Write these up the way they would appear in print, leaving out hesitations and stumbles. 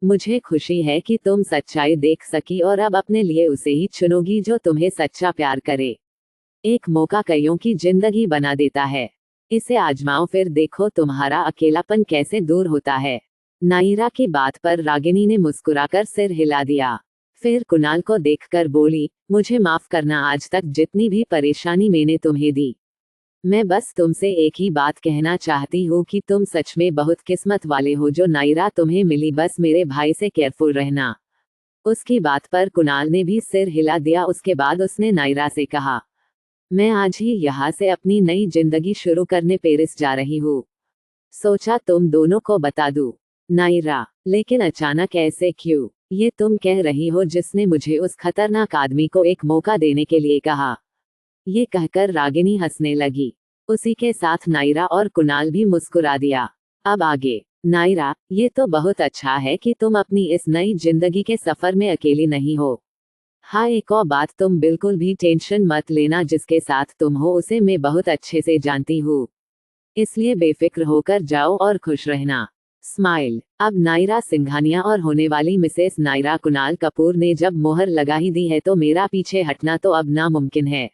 मुझे खुशी है कि तुम सच्चाई देख सकी और अब अपने लिए उसे ही चुनोगी जो तुम्हें सच्चा प्यार करे। एक मौका कईयों की जिंदगी बना देता है। इसे आजमाओ, फिर देखो तुम्हारा अकेलापन कैसे दूर होता है। नायरा की बात पर रागिनी ने मुस्कुराकर सिर हिला दिया। फिर कुणाल को देखकर बोली, मुझे माफ करना आज तक जितनी भी परेशानी मैंने तुम्हें दी। मैं बस तुमसे एक ही बात कहना चाहती हूँ कि तुम सच में बहुत किस्मत वाले हो जो नायरा तुम्हें मिली। बस मेरे भाई से केयरफुल रहना। उसकी बात पर कुणाल ने भी सिर हिला दिया। उसके बाद उसने नायरा से कहा, मैं आज ही यहाँ से अपनी नई जिंदगी शुरू करने पेरिस जा रही हूँ। सोचा तुम दोनों को बता दूं। नायरा, लेकिन अचानक ऐसे क्यों? ये तुम कह रही हो जिसने मुझे उस खतरनाक आदमी को एक मौका देने के लिए कहा। ये कहकर रागिनी हंसने लगी। उसी के साथ नायरा और कुणाल भी मुस्कुरा दिया। अब आगे। नायरा, ये तो बहुत अच्छा है कि तुम अपनी इस नई जिंदगी के सफर में अकेली नहीं हो। हाँ, एक और बात, तुम बिल्कुल भी टेंशन मत लेना। जिसके साथ तुम हो उसे मैं बहुत अच्छे से जानती हूँ, इसलिए बेफिक्र होकर जाओ और खुश रहना। स्माइल। अब नायरा सिंघानिया और होने वाली मिसेस नायरा कुणाल कपूर ने जब मोहर लगा ही दी है तो मेरा पीछे हटना तो अब नामुमकिन है।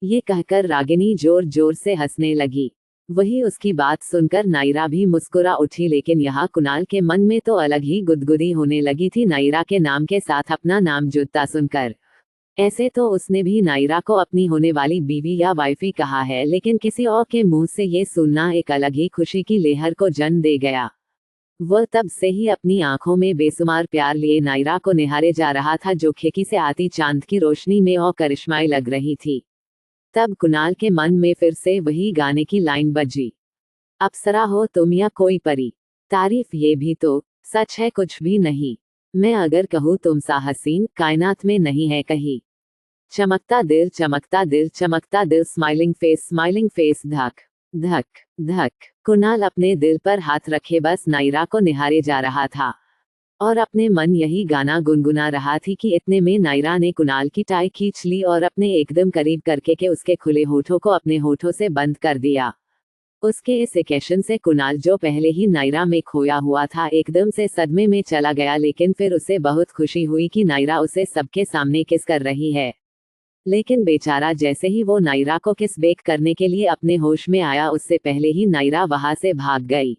ये कहकर रागिनी जोर जोर से हंसने लगी। वही उसकी बात सुनकर नायरा भी मुस्कुरा उठी, लेकिन यहाँ कुणाल के मन में तो अलग ही गुदगुदी होने लगी थी नायरा के नाम के साथ अपना नाम जुड़ता सुनकर। ऐसे तो उसने भी नायरा को अपनी होने वाली बीवी या वाइफी कहा है, लेकिन किसी और के मुंह से ये सुनना एक अलग ही खुशी की लहर को जन्म दे गया। वह तब से ही अपनी आंखों में बेसुमार प्यार लिए नायरा को निहारे जा रहा था, जो खिड़की से आती चांद की रोशनी में और करिश्माई लग रही थी। तब कुणाल के मन में फिर से वही गाने की लाइन बजी, अप्सरा हो तुम या कोई परी, तारीफ ये भी तो सच है कुछ भी नहीं। मैं अगर कहूँ तुम सा हसीन कायनात में नहीं है कहीं। चमकता दिल चमकता दिल चमकता दिल, स्माइलिंग फेस धक धक धक। कुणाल अपने दिल पर हाथ रखे बस नायरा को निहारे जा रहा था और अपने मन यही गाना गुनगुना रहा थी कि इतने में नायरा ने कुणाल की टाई खींच ली और अपने एकदम करीब करके के उसके खुले होठों को अपने होठों से बंद कर दिया। उसके इस एक्शन से कुणाल, जो पहले ही नायरा में खोया हुआ था, एकदम से सदमे में चला गया। लेकिन फिर उसे बहुत खुशी हुई कि नायरा उसे सबके सामने किस कर रही है। लेकिन बेचारा, जैसे ही वो नायरा को किस बेक करने के लिए अपने होश में आया, उससे पहले ही नायरा वहां से भाग गई।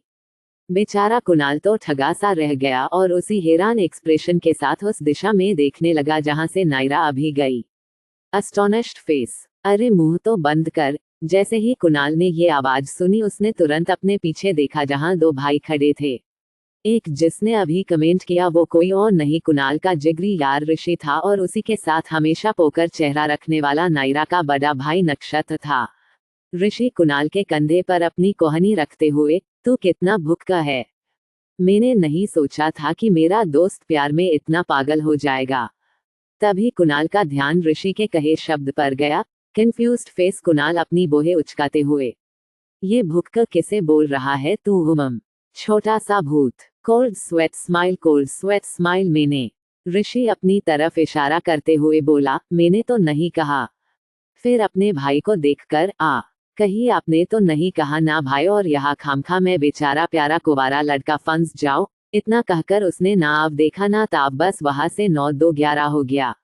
बेचारा कुणाल तो ठगा सा रह गया और उसी हैरान एक्सप्रेशन के साथ उस दिशा में देखने लगा जहां से नायरा अभी गई। अस्टोनिश्ड फेस। अरे मुंह तो बंद कर। जैसे ही कुणाल ने ये आवाज सुनी, उसने तुरंत अपने पीछे देखा जहां दो भाई खड़े थे। एक जिसने अभी कमेंट किया वो कोई और नहीं, कुणाल का जिगरी यार ऋषि था और उसी के साथ हमेशा पोकर चेहरा रखने वाला नायरा का बड़ा भाई नक्षत्र था। ऋषि कुणाल के कंधे पर अपनी कोहनी रखते हुए, तू कितना भुक्का है। मैंने नहीं सोचा था कि मेरा दोस्त प्यार में इतना पागल हो जाएगा। तभी कुणाल का ध्यान ऋषि के कहे शब्द पर गया। कंफ्यूज्ड फेस कुणाल अपनी बोहे उचकाते हुए, ये भुक्का किसे बोल रहा है तू हुमम, छोटा सा भूत। कोल्ड स्वेट स्माइल मैंने। ऋषि अपनी तरफ इशारा करते हुए बोला, मैंने तो नहीं कहा। फिर अपने भाई को देखकर, कहीं आपने तो नहीं कहा ना भाई, और यहाँ खामखा मैं बेचारा प्यारा कुंवारा लड़का फंस जाओ। इतना कहकर उसने ना अब देखा ना ताब, बस वहां से 9-2-11 हो गया।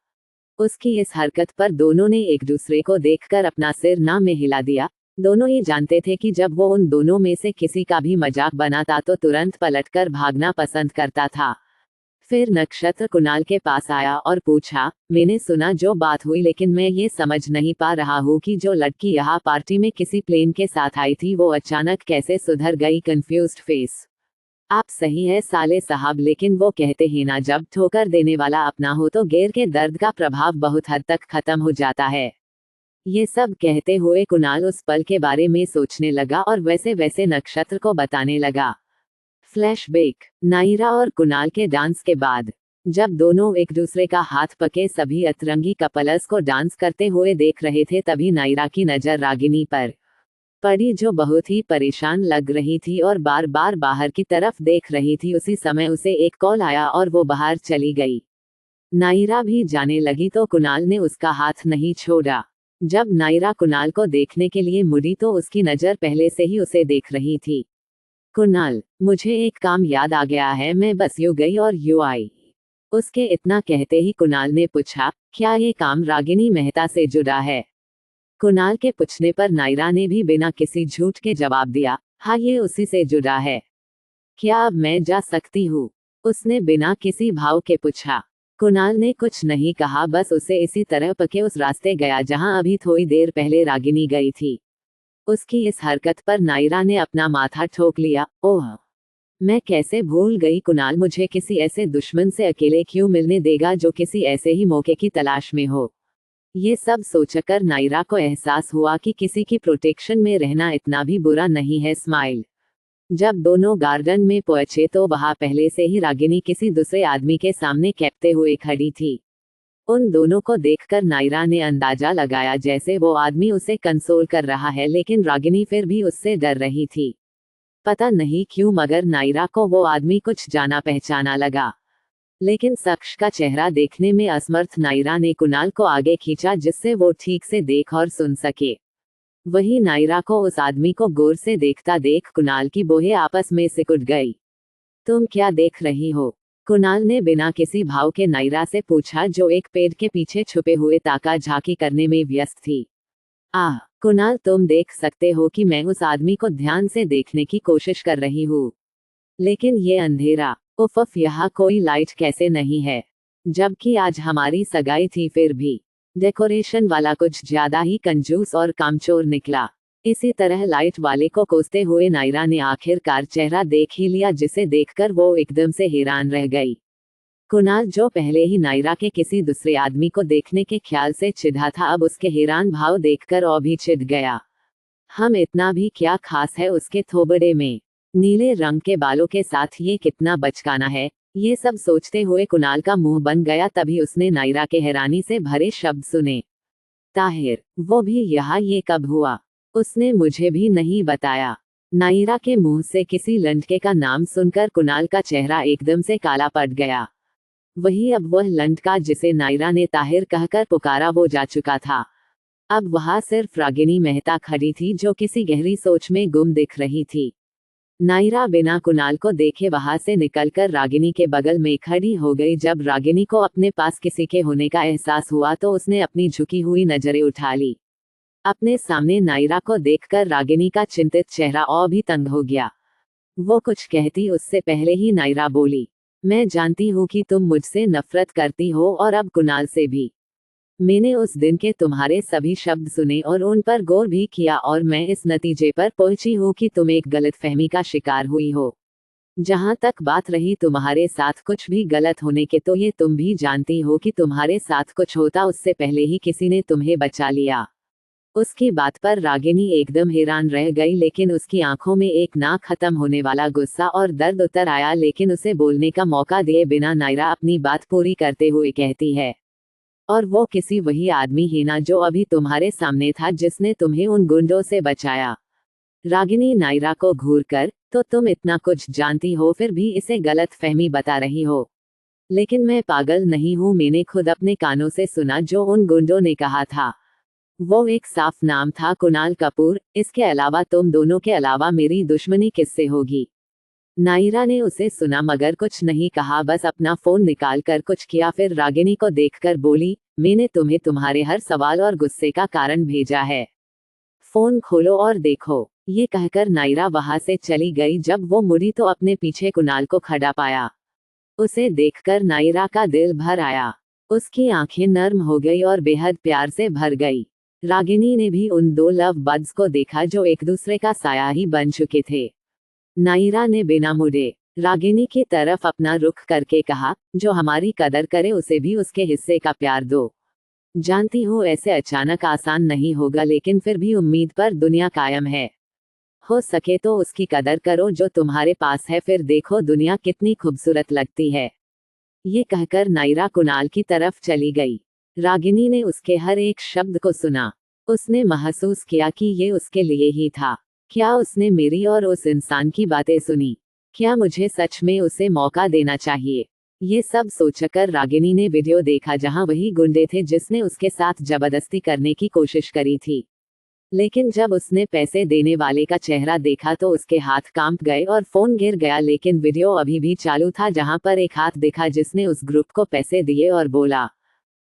उसकी इस हरकत पर दोनों ने एक दूसरे को देखकर अपना सिर ना में हिला दिया। दोनों ही जानते थे कि जब वो उन दोनों में से किसी का भी मजाक बनाता तो तुरंत पलटकर भागना पसंद करता था। फिर नक्षत्र कुणाल के पास आया और पूछा, मैंने सुना जो बात हुई, लेकिन मैं ये समझ नहीं पा रहा हूँ कि जो लड़की यहाँ पार्टी में किसी प्लेन के साथ आई थी वो अचानक कैसे सुधर गई। Confused face. आप सही है साले साहब, लेकिन वो कहते हैं ना, जब ठोकर देने वाला अपना हो तो गैर के दर्द का प्रभाव बहुत हद तक खत्म हो जाता है। ये सब कहते हुए कुणाल उस पल के बारे में सोचने लगा और वैसे वैसे नक्षत्र को बताने लगा। फ्लैशबैक। नायरा और कुणाल के डांस के बाद, जब दोनों एक दूसरे का हाथ पके सभी अतरंगी कपल्स को डांस करते हुए देख रहे थे, तभी नायरा की नजर रागिनी पर पड़ी, जो बहुत ही परेशान लग रही थी और बार बार बाहर की तरफ देख रही थी। उसी समय उसे एक कॉल आया और वो बाहर चली गई। नायरा भी जाने लगी तो कुणाल ने उसका हाथ नहीं छोड़ा। जब नायरा कुणाल को देखने के लिए मुड़ी तो उसकी नजर पहले से ही उसे देख रही थी। कुणाल, मुझे एक काम याद आ गया है, मैं बस यूं गई और यूं आई। उसके इतना कहते ही कुणाल ने पूछा, क्या ये काम रागिनी मेहता से जुड़ा है? कुणाल के पूछने पर नायरा ने भी बिना किसी झूठ के जवाब दिया, हाँ ये उसी से जुड़ा है। क्या अब मैं जा सकती हूँ? उसने बिना किसी भाव के पूछा। कुणाल ने कुछ नहीं कहा, बस उसे इसी तरह पके उस रास्ते गया जहां अभी थोड़ी देर पहले रागिनी गई थी। उसकी इस हरकत पर नायरा ने अपना माथा ठोक लिया। ओह, मैं कैसे भूल गई, कुणाल मुझे किसी ऐसे दुश्मन से अकेले क्यों मिलने देगा जो किसी ऐसे ही मौके की तलाश में हो। ये सब सोचकर नायरा को एहसास हुआ कि किसी की प्रोटेक्शन में रहना इतना भी बुरा नहीं है। स्माइल। जब दोनों गार्डन में पहुंचे तो वहां पहले से ही रागिनी किसी दूसरे आदमी के सामने कैपते हुए खड़ी थी। उन दोनों को देखकर नायरा ने अंदाजा लगाया जैसे वो आदमी उसे कंसोल कर रहा है, लेकिन रागिनी फिर भी उससे डर रही थी। पता नहीं क्यों मगर नायरा को वो आदमी कुछ जाना पहचाना लगा। लेकिन शख्स का चेहरा देखने में असमर्थ नायरा ने कुणाल को आगे खींचा जिससे वो ठीक से देख और सुन सके। वही नायरा को उस आदमी को गौर से देखता देख कुणाल की बोहें आपस में सिकुड़ गई। तुम क्या देख रही हो? कुणाल ने बिना किसी भाव के नायरा से पूछा, जो एक पेड़ के पीछे छुपे हुए ताका झाकी करने में व्यस्त थी। कुणाल, तुम देख सकते हो कि मैं उस आदमी को ध्यान से देखने की कोशिश कर रही हूँ, लेकिन ये अंधेरा, उफ, यहाँ कोई लाइट कैसे नहीं है? जबकि आज हमारी सगाई थी, फिर भी डेकोरेशन वाला कुछ ज्यादा ही कंजूस और कामचोर निकला। इसी तरह लाइट वाले को कोसते हुए नायरा ने आखिरकार चेहरा देख ही लिया, जिसे देखकर वो एकदम से हैरान रह गई। कुणाल, जो पहले ही नायरा के किसी दूसरे आदमी को देखने के ख्याल से चिढ़ा था, अब उसके हैरान भाव देखकर और भी चिढ़ गया। हम इतना भी क्या खास है उसके थोबड़े में? नीले रंग के बालों के साथ ये कितना बचकाना है। ये सब सोचते हुए कुणाल का मुंह बन गया। तभी उसने नायरा के हैरानी से भरे शब्द सुने, ताहिर, वो भी यहाँ, ये कब हुआ? उसने मुझे भी नहीं बताया। नायरा के मुंह से किसी लड़के का नाम सुनकर कुणाल का चेहरा एकदम से काला पड़ गया। वही अब वह लड़का जिसे नायरा ने ताहिर कहकर पुकारा वो जा चुका था। अब वहां सिर्फ रागिनी मेहता खड़ी थी, जो किसी गहरी सोच में गुम दिख रही थी। नायरा बिना कुणाल को देखे वहां से निकलकर रागिनी के बगल में खड़ी हो गई। जब रागिनी को अपने पास किसी के होने का एहसास हुआ तो उसने अपनी झुकी हुई नजरें उठा ली। अपने सामने नायरा को देखकर रागिनी का चिंतित चेहरा और भी तंग हो गया। वो कुछ कहती उससे पहले ही नायरा बोली, मैं जानती हूँ कि तुम मुझसे नफरत करती हो, और अब कुणाल से भी। मैंने उस दिन के तुम्हारे सभी शब्द सुने और उन पर गौर भी किया, और मैं इस नतीजे पर पहुंची हूँ कि तुम एक गलतफहमी का शिकार हुई हो। जहां तक बात रही तुम्हारे साथ कुछ भी गलत होने के, तो ये तुम भी जानती हो कि तुम्हारे साथ कुछ होता उससे पहले ही किसी ने तुम्हें बचा लिया। उसकी बात पर रागिनी एकदम हैरान रह गई, लेकिन उसकी आंखों में एक ना खत्म होने वाला गुस्सा और दर्द उतर आया। लेकिन उसे बोलने का मौका दिए बिना नायरा अपनी बात पूरी करते हुए कहती है, और वो किसी वही आदमी ही ना जो अभी तुम्हारे सामने था, जिसने तुम्हें उन गुंडों से बचाया। रागिनी नायरा को घूर कर, तो तुम इतना कुछ जानती हो फिर भी इसे गलत फहमी बता रही हो। लेकिन मैं पागल नहीं हूँ, मैंने खुद अपने कानों से सुना जो उन गुंडों ने कहा था। वो एक साफ नाम था, कुणाल कपूर। इसके अलावा तुम दोनों के अलावा मेरी दुश्मनी किससे होगी? नायरा ने उसे सुना मगर कुछ नहीं कहा, बस अपना फोन निकाल कर कुछ किया, फिर रागिनी को देखकर बोली, मैंने तुम्हें तुम्हारे हर सवाल और गुस्से का कारण भेजा है। फोन खोलो और देखो। ये कहकर नायरा वहां से चली गई। जब वो मुड़ी तो अपने पीछे कुणाल को खड़ा पाया। उसे देखकर नायरा का दिल भर आया। उसकी आंखें नर्म हो गई और बेहद प्यार से भर गई। रागिनी ने भी उन दो लव बर्ड्स को देखा जो एक दूसरे का साया ही बन चुके थे। नायरा ने बिना मुड़े रागिनी की तरफ अपना रुख करके कहा, जो हमारी कदर करे उसे भी उसके हिस्से का प्यार दो। जानती हूँ ऐसे अचानक आसान नहीं होगा, लेकिन फिर भी उम्मीद पर दुनिया कायम है। हो सके तो उसकी कदर करो जो तुम्हारे पास है, फिर देखो दुनिया कितनी खूबसूरत लगती है। ये कहकर नायरा कुणाल की तरफ चली गई। रागिनी ने उसके हर एक शब्द को सुना। उसने महसूस किया कि ये उसके लिए ही था। क्या उसने मेरी और उस इंसान की बातें सुनी? क्या मुझे सच में उसे मौका देना चाहिए? ये सब सोचकर रागिनी ने वीडियो देखा जहां वही गुंडे थे जिसने उसके साथ जबरदस्ती करने की कोशिश करी थी। लेकिन जब उसने पैसे देने वाले का चेहरा देखा तो उसके हाथ कांप गए और फोन गिर गया, लेकिन वीडियो अभी भी चालू था जहां पर एक हाथ दिखा जिसने उस ग्रुप को पैसे दिए और बोला,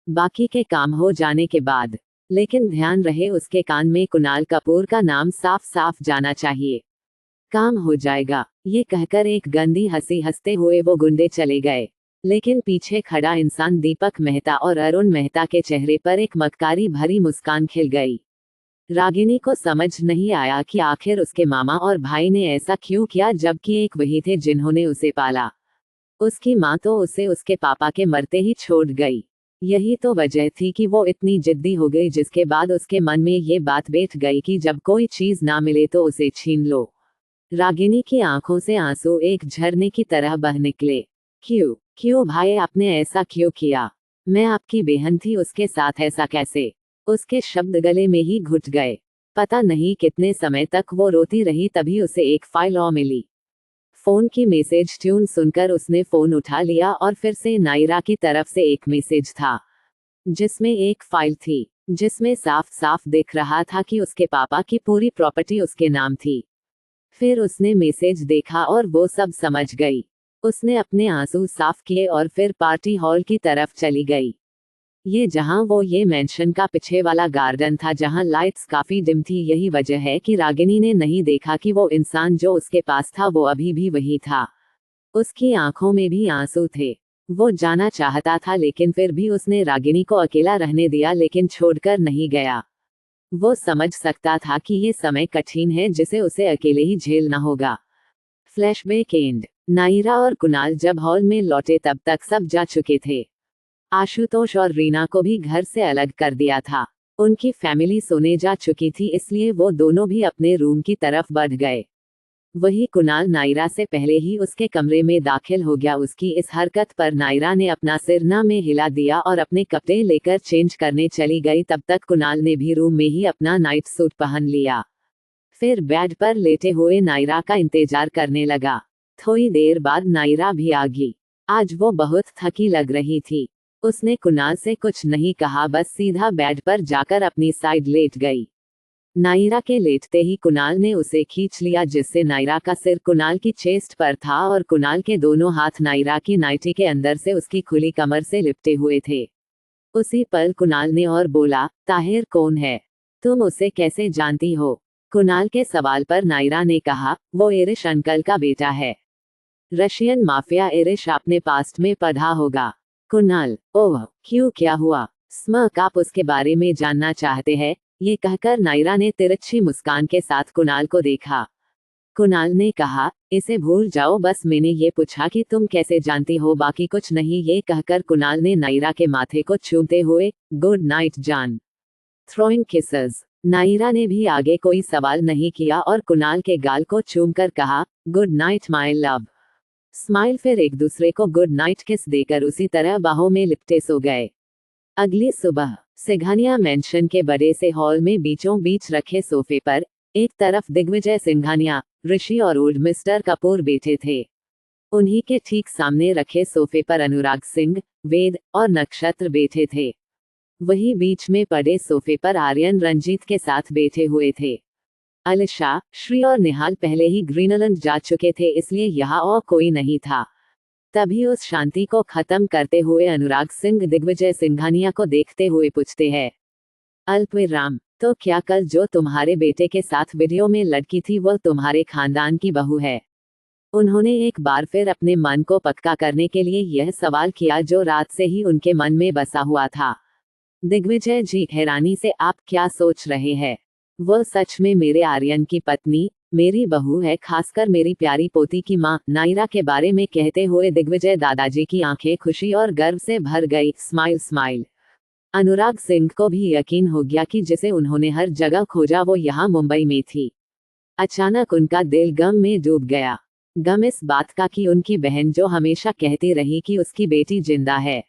बाकी के काम हो जाने के बाद। लेकिन ध्यान रहे उसके कान में कुणाल कपूर का नाम साफ साफ जाना चाहिए। काम हो जाएगा, ये कहकर एक गंदी हंसी हंसते हुए वो गुंडे चले गए। लेकिन पीछे खड़ा इंसान दीपक मेहता और अरुण मेहता के चेहरे पर एक मक्कारी भरी मुस्कान खिल गई। रागिनी को समझ नहीं आया कि आखिर उसके मामा और भाई ने ऐसा क्यों किया, जबकि एक वही थे जिन्होंने उसे पाला। उसकी माँ तो उसे उसके पापा के मरते ही छोड़ गई। यही तो वजह थी कि वो इतनी जिद्दी हो गई, जिसके बाद उसके मन में ये बात बैठ गई कि जब कोई चीज ना मिले तो उसे छीन लो। रागिनी की आंखों से आंसू एक झरने की तरह बह निकले। क्यों क्यों भाई, आपने ऐसा क्यों किया? मैं आपकी बहन थी, उसके साथ ऐसा कैसे? उसके शब्द गले में ही घुट गए। पता नहीं कितने समय तक वो रोती रही, तभी उसे एक फाइल और मिली। फोन की मैसेज ट्यून सुनकर उसने फोन उठा लिया और फिर से नायरा की तरफ से एक मैसेज था जिसमें एक फाइल थी जिसमें साफ साफ दिख रहा था कि उसके पापा की पूरी प्रॉपर्टी उसके नाम थी। फिर उसने मैसेज देखा और वो सब समझ गई। उसने अपने आंसू साफ किए और फिर पार्टी हॉल की तरफ चली गई। ये मेंशन का पीछे वाला गार्डन था जहां लाइट्स काफी डिम थी। यही वजह है कि रागिनी ने नहीं देखा कि वो इंसान जो उसके पास था वो अभी भी वही था। उसकी आंखों में भी आंसू थे। वो जाना चाहता था, लेकिन फिर भी उसने रागिनी को अकेला रहने दिया, लेकिन छोड़कर नहीं गया। वो समझ सकता था कि ये समय कठिन है जिसे उसे अकेले ही झेलना होगा। Flashback and. नायरा और कुणाल जब हॉल में लौटे तब तक सब जा चुके थे। आशुतोष और रीना को भी घर से अलग कर दिया था। उनकी फैमिली सोने जा चुकी थी, इसलिए वो दोनों भी अपने रूम की तरफ बढ़ गए। वही कुणाल नायरा से पहले ही उसके कमरे में दाखिल हो गया। उसकी इस हरकत पर नायरा ने अपना सिर ना में हिला दिया और अपने कपड़े लेकर चेंज करने चली गई। तब तक कुणाल ने भी रूम में ही अपना नाइट सूट पहन लिया। फिर बेड पर लेटे हुए नायरा का इंतजार करने लगा। थोड़ी देर बाद नायरा भी आ गई। आज वो बहुत थकी लग रही थी। उसने कुणाल से कुछ नहीं कहा, बस सीधा बेड पर जाकर अपनी साइड लेट गई। नायरा के लेटते ही कुणाल ने उसे खींच लिया, जिससे नायरा का सिर कुणाल की चेस्ट पर था और कुणाल के दोनों हाथ नायरा की नाइटी के अंदर से उसकी खुली कमर से लिपटे हुए थे। उसी पल कुणाल ने और बोला, ताहिर कौन है? तुम उसे कैसे जानती हो? कुणाल के सवाल पर नायरा ने कहा, वो इरिश अंकल का बेटा है। रशियन माफिया इरिश, आपने पास्ट में पढ़ा होगा। कुणाल, ओह क्यों, क्या हुआ? स्मक, आप उसके बारे में जानना चाहते हैं? ये कहकर नायरा ने तिरछी मुस्कान के साथ कुणाल को देखा। कुणाल ने कहा, इसे भूल जाओ, बस मैंने ये पूछा कि तुम कैसे जानती हो, बाकी कुछ नहीं। ये कहकर कुणाल ने नायरा के माथे को चूमते हुए, गुड नाइट जान। Throwing kisses. नायरा ने भी आगे कोई सवाल नहीं किया और कुणाल के गाल को चूमकर कहा, good night my love. Smile. फिर एक दूसरे को गुड नाइट किस देकर उसी तरह बाहों में लिपटे सो गए। अगली सुबह सिंघानिया मेंशन के बड़े से हॉल में बीचों बीच रखे सोफे पर एक तरफ दिग्विजय सिंघानिया, ऋषि और ओल्ड मिस्टर कपूर बैठे थे। उन्हीं के ठीक सामने रखे सोफे पर अनुराग सिंह, वेद और नक्षत्र बैठे थे। वही बीच में पड़े सोफे पर आर्यन रंजीत के साथ बैठे हुए थे। अलिशा, श्री और निहाल पहले ही ग्रीनलैंड जा चुके थे, इसलिए यहाँ और कोई नहीं था। तभी उस शांति को खत्म करते हुए अनुराग सिंह दिग्विजय सिंघानिया को देखते हुए पूछते हैं, अल्पविराम, तो क्या कल जो तुम्हारे बेटे के साथ वीडियो में लड़की थी वो तुम्हारे खानदान की बहू है? उन्होंने एक बार फिर अपने मन को पक्का करने के लिए यह सवाल किया जो रात से ही उनके मन में बसा हुआ था। दिग्विजय जी हैरानी से, आप क्या सोच रहे हैं? वो सच में मेरे आर्यन की पत्नी, मेरी बहू है, खासकर मेरी प्यारी पोती की माँ, नायरा के बारे में कहते हुए दिग्विजय दादाजी की आंखें खुशी और गर्व से भर गई। Smile smile. अनुराग सिंह को भी यकीन हो गया कि जिसे उन्होंने हर जगह खोजा वो यहाँ मुंबई में थी। अचानक उनका दिल गम में डूब गया। गम इस बात का कि उनकी बहन जो हमेशा कहती रही कि उसकी बेटी जिंदा है,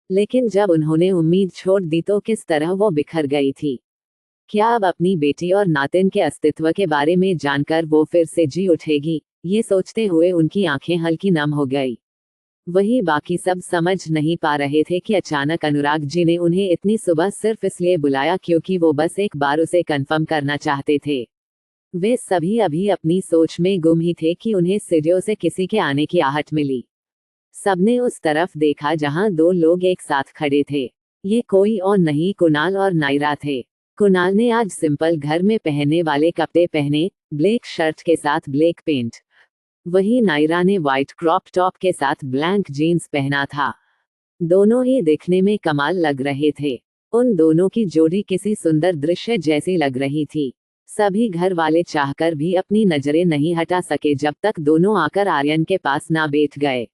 लेकिन जब उन्होंने उम्मीद छोड़ दी तो किस तरह वो बिखर गई थी। क्या अब अपनी बेटी और नातिन के अस्तित्व के बारे में जानकर वो फिर से जी उठेगी? ये सोचते हुए उनकी आंखें हल्की नम हो गई। वही बाकी सब समझ नहीं पा रहे थे कि अचानक अनुराग जी ने उन्हें इतनी सुबह सिर्फ इसलिए बुलाया क्योंकि वो बस एक बार उसे कंफर्म करना चाहते थे। वे सभी अभी अपनी सोच में गुम ही थे कि उन्हें सीढ़ियों से किसी के आने की आहट मिली। सबने उस तरफ देखा जहां दो लोग एक साथ खड़े थे। ये कोई और नहीं, कुणाल और नायरा थे। कुणाल ने आज सिंपल घर में पहनने वाले कपड़े पहने, ब्लैक शर्ट के साथ ब्लैक पेंट। वहीं नायरा ने व्हाइट क्रॉप टॉप के साथ ब्लैक जीन्स पहना था। दोनों ही दिखने में कमाल लग रहे थे। उन दोनों की जोड़ी किसी सुंदर दृश्य जैसी लग रही थी। सभी घर वाले चाहकर भी अपनी नजरें नहीं हटा सके जब तक दोनों आकर आर्यन के पास ना बैठ गए।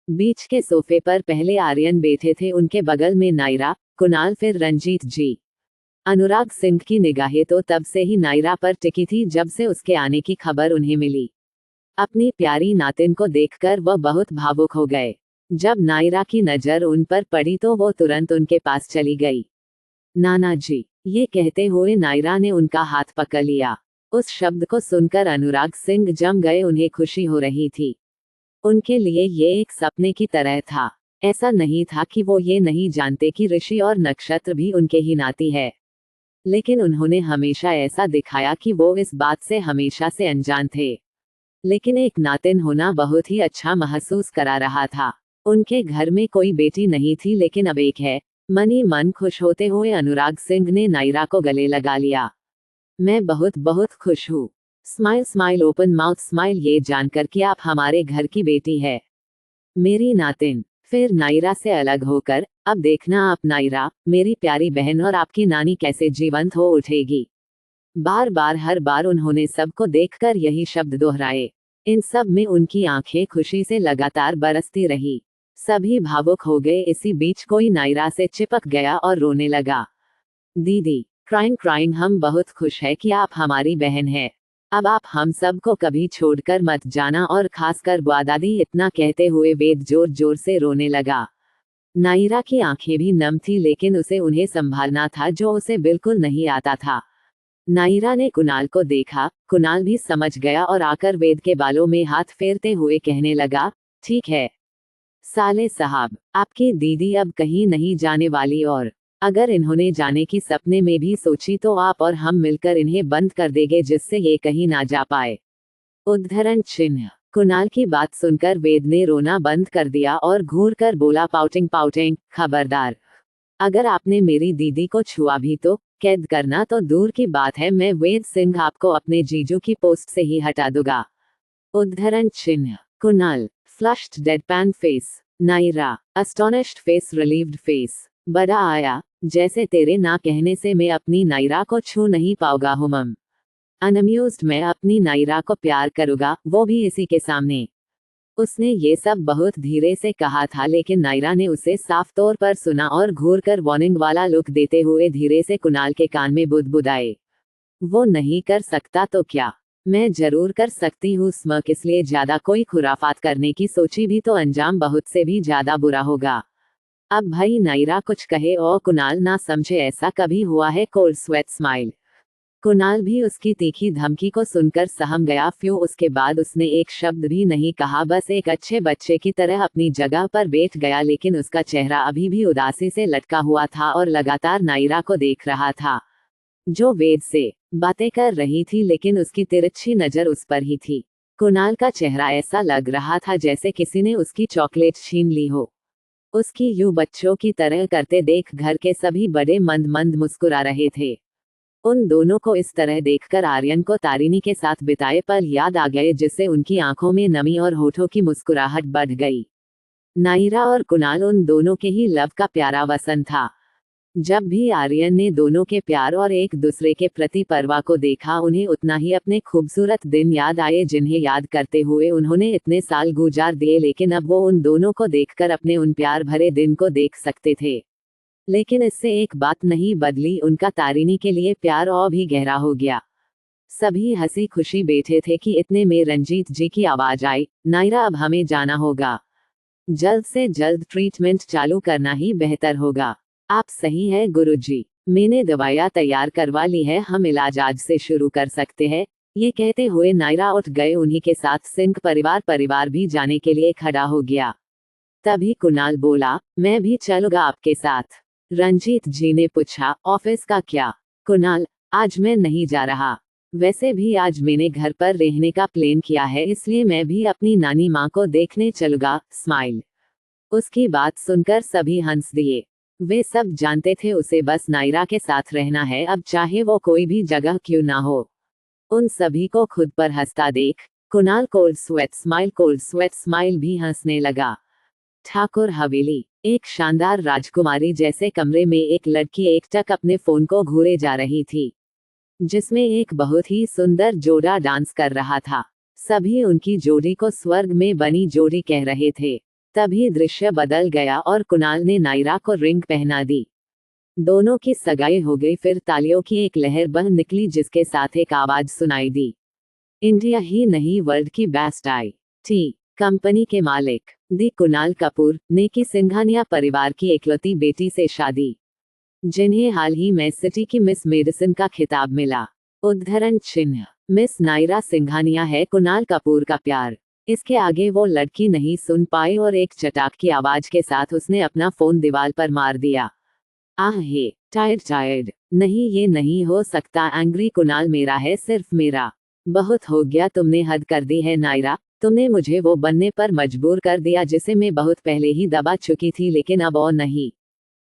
बीच के सोफे पर पहले आर्यन बैठे थे, उनके बगल में नायरा, कुणाल, फिर रंजीत जी। अनुराग सिंह की निगाहें तो तब से ही नायरा पर टिकी थी जब से उसके आने की खबर उन्हें मिली। अपनी प्यारी नातिन को देखकर वह बहुत भावुक हो गए। जब नायरा की नजर उन पर पड़ी तो वो तुरंत उनके पास चली गई। नाना जी, ये कहते हुए नायरा ने उनका हाथ पकड़ लिया। उस शब्द को सुनकर अनुराग सिंह जम गए, उन्हें खुशी हो रही थी। उनके लिए ये एक सपने की तरह था। ऐसा नहीं था कि वो ये नहीं जानते कि ऋषि और नक्षत्र भी उनके ही नाती है, लेकिन उन्होंने हमेशा ऐसा दिखाया कि वो इस बात से हमेशा से अनजान थे। लेकिन एक नातिन होना बहुत ही अच्छा महसूस करा रहा था। उनके घर में कोई बेटी नहीं थी, लेकिन अब एक है। मन ही मन खुश होते हुए अनुराग सिंह ने नायरा को गले लगा लिया। मैं बहुत बहुत खुश हूँ। Smile smile, open mouth smile, ये जानकर कि आप हमारे घर की बेटी है, मेरी नातिन। फिर नायरा से अलग होकर, अब देखना आप नायरा, मेरी प्यारी बहन और आपकी नानी कैसे जीवंत हो उठेगी। बार बार हर बार उन्होंने सबको देखकर यही शब्द दोहराए। इन सब में उनकी आंखें खुशी से लगातार बरसती रही। सभी भावुक हो गए। इसी बीच कोई नायरा से चिपक गया और रोने लगा। दीदी, क्राइंग क्राइंग, हम बहुत खुश है कि आप हमारी बहन है। अब आप हम सबको कभी छोड़कर मत जाना, और खासकर बुआ दादी। इतना कहते हुए वेद जोर जोर से रोने लगा। नायरा की आंखें भी नम थी, लेकिन उसे उन्हें संभालना था जो उसे बिल्कुल नहीं आता था। नायरा ने कुणाल को देखा। कुणाल भी समझ गया और आकर वेद के बालों में हाथ फेरते हुए कहने लगा, ठीक है साले साहब, आपकी दीदी अब कहीं नहीं जाने वाली, और अगर इन्होंने जाने की सपने में भी सोची तो आप और हम मिलकर इन्हें बंद कर देंगे, जिससे ये कहीं ना जा पाए। उद्धरण चिन्ह। कुणाल की बात सुनकर वेद ने रोना बंद कर दिया और घूर कर बोला, पाउटिंग पाउटिंग, खबरदार, अगर आपने मेरी दीदी को छुआ भी तो कैद करना तो दूर की बात है, मैं वेद सिंह आपको अपने जीजू की पोस्ट से ही हटा दूंगा। उद्धरण चिन्ह। Kunal, flushed deadpan face. Naira, astonished face, relieved face. बड़ा आया, जैसे तेरे ना कहने से मैं अपनी नायरा को छू नहीं पाऊंगा हुमम। अनअम्यूज्ड, मैं अपनी नायरा को प्यार करूंगा, वो भी इसी के सामने। उसने ये सब बहुत धीरे से कहा था, लेकिन नायरा ने उसे साफ तौर पर सुना और घूरकर वार्निंग वाला लुक देते हुए धीरे से कुणाल के कान में बुदबुदाए, वो नहीं कर सकता तो क्या, मैं जरूर कर सकती हूँ स्मर्क, इसलिए ज्यादा कोई खुराफात करने की सोची भी तो अंजाम बहुत से भी ज्यादा बुरा होगा। अब भाई नायरा कुछ कहे और कुणाल ना समझे, ऐसा कभी हुआ है? Cold sweat smile. कुणाल भी उसकी तीखी धमकी को सुनकर सहम गया। फ्यू, उसके बाद उसने एक शब्द भी नहीं कहा, बस एक अच्छे बच्चे की तरह अपनी जगह पर बैठ गया। लेकिन उसका चेहरा अभी भी उदासी से लटका हुआ था और लगातार नायरा को देख रहा था, जो वेद से बातें कर रही थी, लेकिन उसकी तिरछी नजर उस पर ही थी। कुणाल का चेहरा ऐसा लग रहा था जैसे किसी ने उसकी चॉकलेट छीन ली हो। उसकी यूं बच्चों की तरह करते देख घर के सभी बड़े मंद मंद मुस्कुरा रहे थे। उन दोनों को इस तरह देखकर आर्यन को तारिणी के साथ बिताए पल याद आ गए, जिससे उनकी आंखों में नमी और होठों की मुस्कुराहट बढ़ गई। नायरा और कुणाल उन दोनों के ही लव का प्यारा वसन था। जब भी आर्यन ने दोनों के प्यार और एक दूसरे के प्रति परवाह को देखा, उन्हें उतना ही अपने खूबसूरत दिन याद आए, जिन्हें याद करते हुए उन्होंने इतने साल गुजार दिए। लेकिन अब वो उन दोनों को देखकर अपने उन प्यार भरे दिन को देख सकते थे। लेकिन इससे एक बात नहीं बदली, उनका तारिणी के लिए प्यार और भी गहरा हो गया। सभी हंसी खुशी बैठे थे कि इतने में रंजीत जी की आवाज आई, नायरा अब हमें जाना होगा, जल्द से जल्द ट्रीटमेंट चालू करना ही बेहतर होगा। आप सही है गुरुजी, मैंने दवाइयाँ तैयार करवा ली है, हम इलाज आज से शुरू कर सकते हैं। ये कहते हुए नायरा उठ गए। उन्हीं के साथ सिंह परिवार भी जाने के लिए खड़ा हो गया। तभी कुणाल बोला, मैं भी चलूंगा आपके साथ। रंजीत जी ने पूछा, ऑफिस का क्या? कुणाल, आज मैं नहीं जा रहा। वैसे भी आज मैंने घर पर रहने का प्लान किया है, इसलिए मैं भी अपनी नानी माँ को देखने चलूंगा। स्माइल। उसकी बात सुनकर सभी हंस दिए। वे सब जानते थे उसे बस नायरा के साथ रहना है, अब चाहे वो कोई भी जगह क्यों ना हो। उन सभी को खुद पर हंसता देख कुणाल कोल्ड स्वेट स्माइल भी हंसने लगा। ठाकुर हवेली। एक शानदार राजकुमारी जैसे कमरे में एक लड़की एकटक अपने फोन को घूरे जा रही थी, जिसमें एक बहुत ही सुंदर जोड़ा डांस कर रहा था। सभी उनकी जोड़ी को स्वर्ग में बनी जोड़ी कह रहे थे। तभी दृश्य बदल गया और कुणाल ने नायरा को रिंग पहना दी। दोनों की सगाई हो गई। फिर तालियों की एक लहर बह निकली, जिसके साथ एक आवाज सुनाई दी। इंडिया ही नहीं, वर्ल्ड की बेस्ट IT कंपनी के मालिक दी कुणाल कपूर ने की सिंघानिया परिवार की इकलौती बेटी से शादी, जिन्हें हाल ही में सिटी की मिस मेडिसिन का खिताब मिला। उद्धरण चिन्ह। मिस नायरा सिंघानिया है कुणाल कपूर का प्यार। इसके आगे वो लड़की नहीं सुन पाई और एक चटाक की आवाज के साथ उसने अपना फोन दीवार पर मार दिया। आह हे, टायर्ड। नहीं, ये नहीं हो सकता। एंग्री कुणाल, मेरा है, सिर्फ मेरा। बहुत हो गया, तुमने हद कर दी है नायरा। तुमने मुझे वो बनने पर मजबूर कर दिया जिसे मैं बहुत पहले ही दबा चुकी थी, लेकिन अब और नहीं।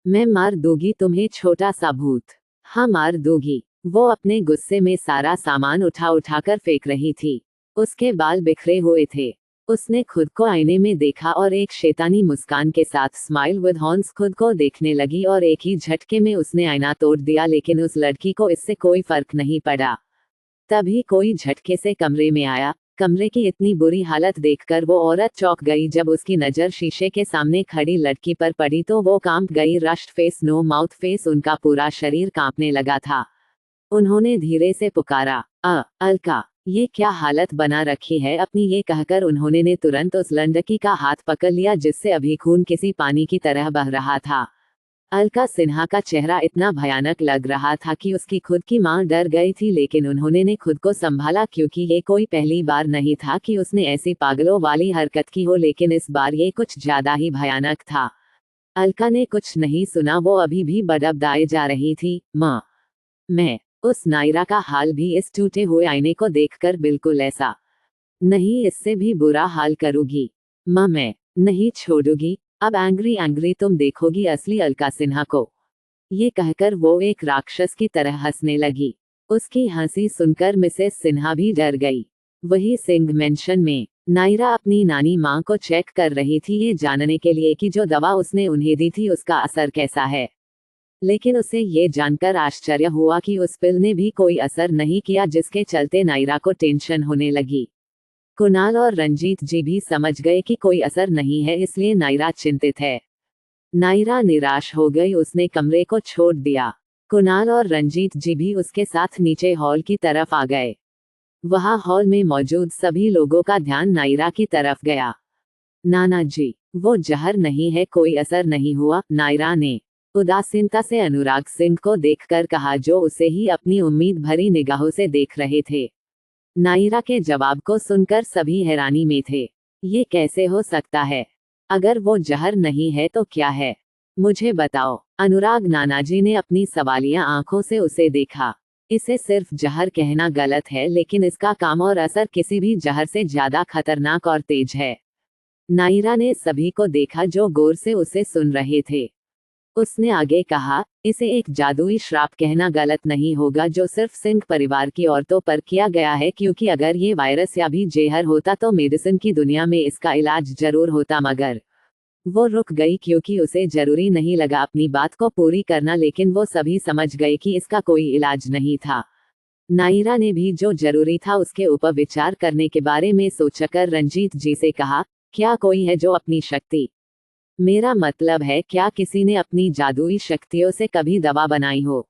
मैं मार दूंगी तुम्हें, छोटा सा भूत। हाँ, मार दूंगी। वो अपने गुस्से में सारा सामान उठाकर फेंक रही थी। उसके बाल बिखरे हुए थे। उसने खुद को आईने में देखा और एक शैतानी मुस्कान के साथ स्माइल विद हॉर्न्स खुद को देखने लगी और एक ही झटके में उसने आईना तोड़ दिया, लेकिन उस लड़की को इससे कोई फर्क नहीं पड़ा। तभी कोई झटके से कमरे में आया। कमरे की इतनी बुरी हालत देखकर वो औरत चौंक गई। जब उसकी नजर शीशे के सामने खड़ी लड़की पर पड़ी तो वो कांप गई। Rushed face, no mouth face, उनका पूरा शरीर कांपने लगा था। उन्होंने धीरे से पुकारा, अलका, ये क्या हालत बना रखी है अपनी। ये कहकर उन्होंने ने तुरंत उस लड़की का हाथ पकड़ लिया, जिससे अभी खून किसी पानी की तरह बह रहा था। अलका सिन्हा का चेहरा इतना भयानक लग रहा था कि उसकी खुद की मां डर गई थी, लेकिन उन्होंने ने खुद को संभाला, क्योंकि ये कोई पहली बार नहीं था कि उसने ऐसी पागलों वाली हरकत की हो, लेकिन इस बार ये कुछ ज्यादा ही भयानक था। अलका ने कुछ नहीं सुना, वो अभी भी बड़बड़ाए जा रही थी। मां, मैं उस नायरा का हाल भी इस टूटे हुए आईने को देखकर बिल्कुल ऐसा नहीं, इससे भी बुरा हाल करूंगी। मां, मैं नहीं छोड़ूंगी। अब एंग्री तुम देखोगी असली अलका सिन्हा को। ये कहकर वो एक राक्षस की तरह हंसने लगी। उसकी हंसी सुनकर मिसेस सिन्हा भी डर गई। वही सिंह मेंशन में नायरा अपनी नानी माँ को चेक कर रही थी, ये जानने के लिए कि जो दवा उसने उन्हें दी थी उसका असर कैसा है। लेकिन उसे ये जानकर आश्चर्य हुआ कि उस पिल ने भी कोई असर नहीं किया, जिसके चलते नायरा को टेंशन होने लगी। कुणाल और रंजीत जी भी समझ गए कि कोई असर नहीं है, इसलिए नायरा चिंतित है। नायरा निराश हो गई, उसने कमरे को छोड़ दिया। कुणाल और रंजीत जी भी उसके साथ नीचे हॉल की तरफ आ गए। वहां हॉल में मौजूद सभी लोगों का ध्यान नायरा की तरफ गया। नाना जी, वो जहर नहीं है, कोई असर नहीं हुआ, नायरा ने उदासीनता से अनुराग सिंह को देखकर कहा, जो उसे ही अपनी उम्मीद भरी निगाहों से देख रहे थे। नायरा के जवाब को सुनकर सभी हैरानी में थे। ये कैसे हो सकता है? अगर वो जहर नहीं है तो क्या है? मुझे बताओ। अनुराग नानाजी ने अपनी सवालिया आंखों से उसे देखा। इसे सिर्फ जहर कहना गलत है, लेकिन इसका काम और असर किसी भी जहर से ज्यादा खतरनाक और तेज है। नायरा ने सभी को देखा जो गौर से उसे सुन रहे थे। उसने आगे कहा, इसे एक जादुई श्राप कहना गलत नहीं होगा, जो सिर्फ सिंह परिवार की औरतों पर किया गया है, क्योंकि अगर ये वायरस या भी जहर होता तो मेडिसिन की दुनिया में इसका इलाज जरूर होता। मगर वो रुक गई, क्योंकि उसे जरूरी नहीं लगा अपनी बात को पूरी करना, लेकिन वो सभी समझ गए कि इसका कोई इलाज नहीं था। नायरा ने भी जो जरूरी था उसके ऊपर विचार करने के बारे में सोचकर रंजीत जी से कहा, क्या कोई है जो अपनी शक्ति, मेरा मतलब है क्या किसी ने अपनी जादुई शक्तियों से कभी दवा बनाई हो?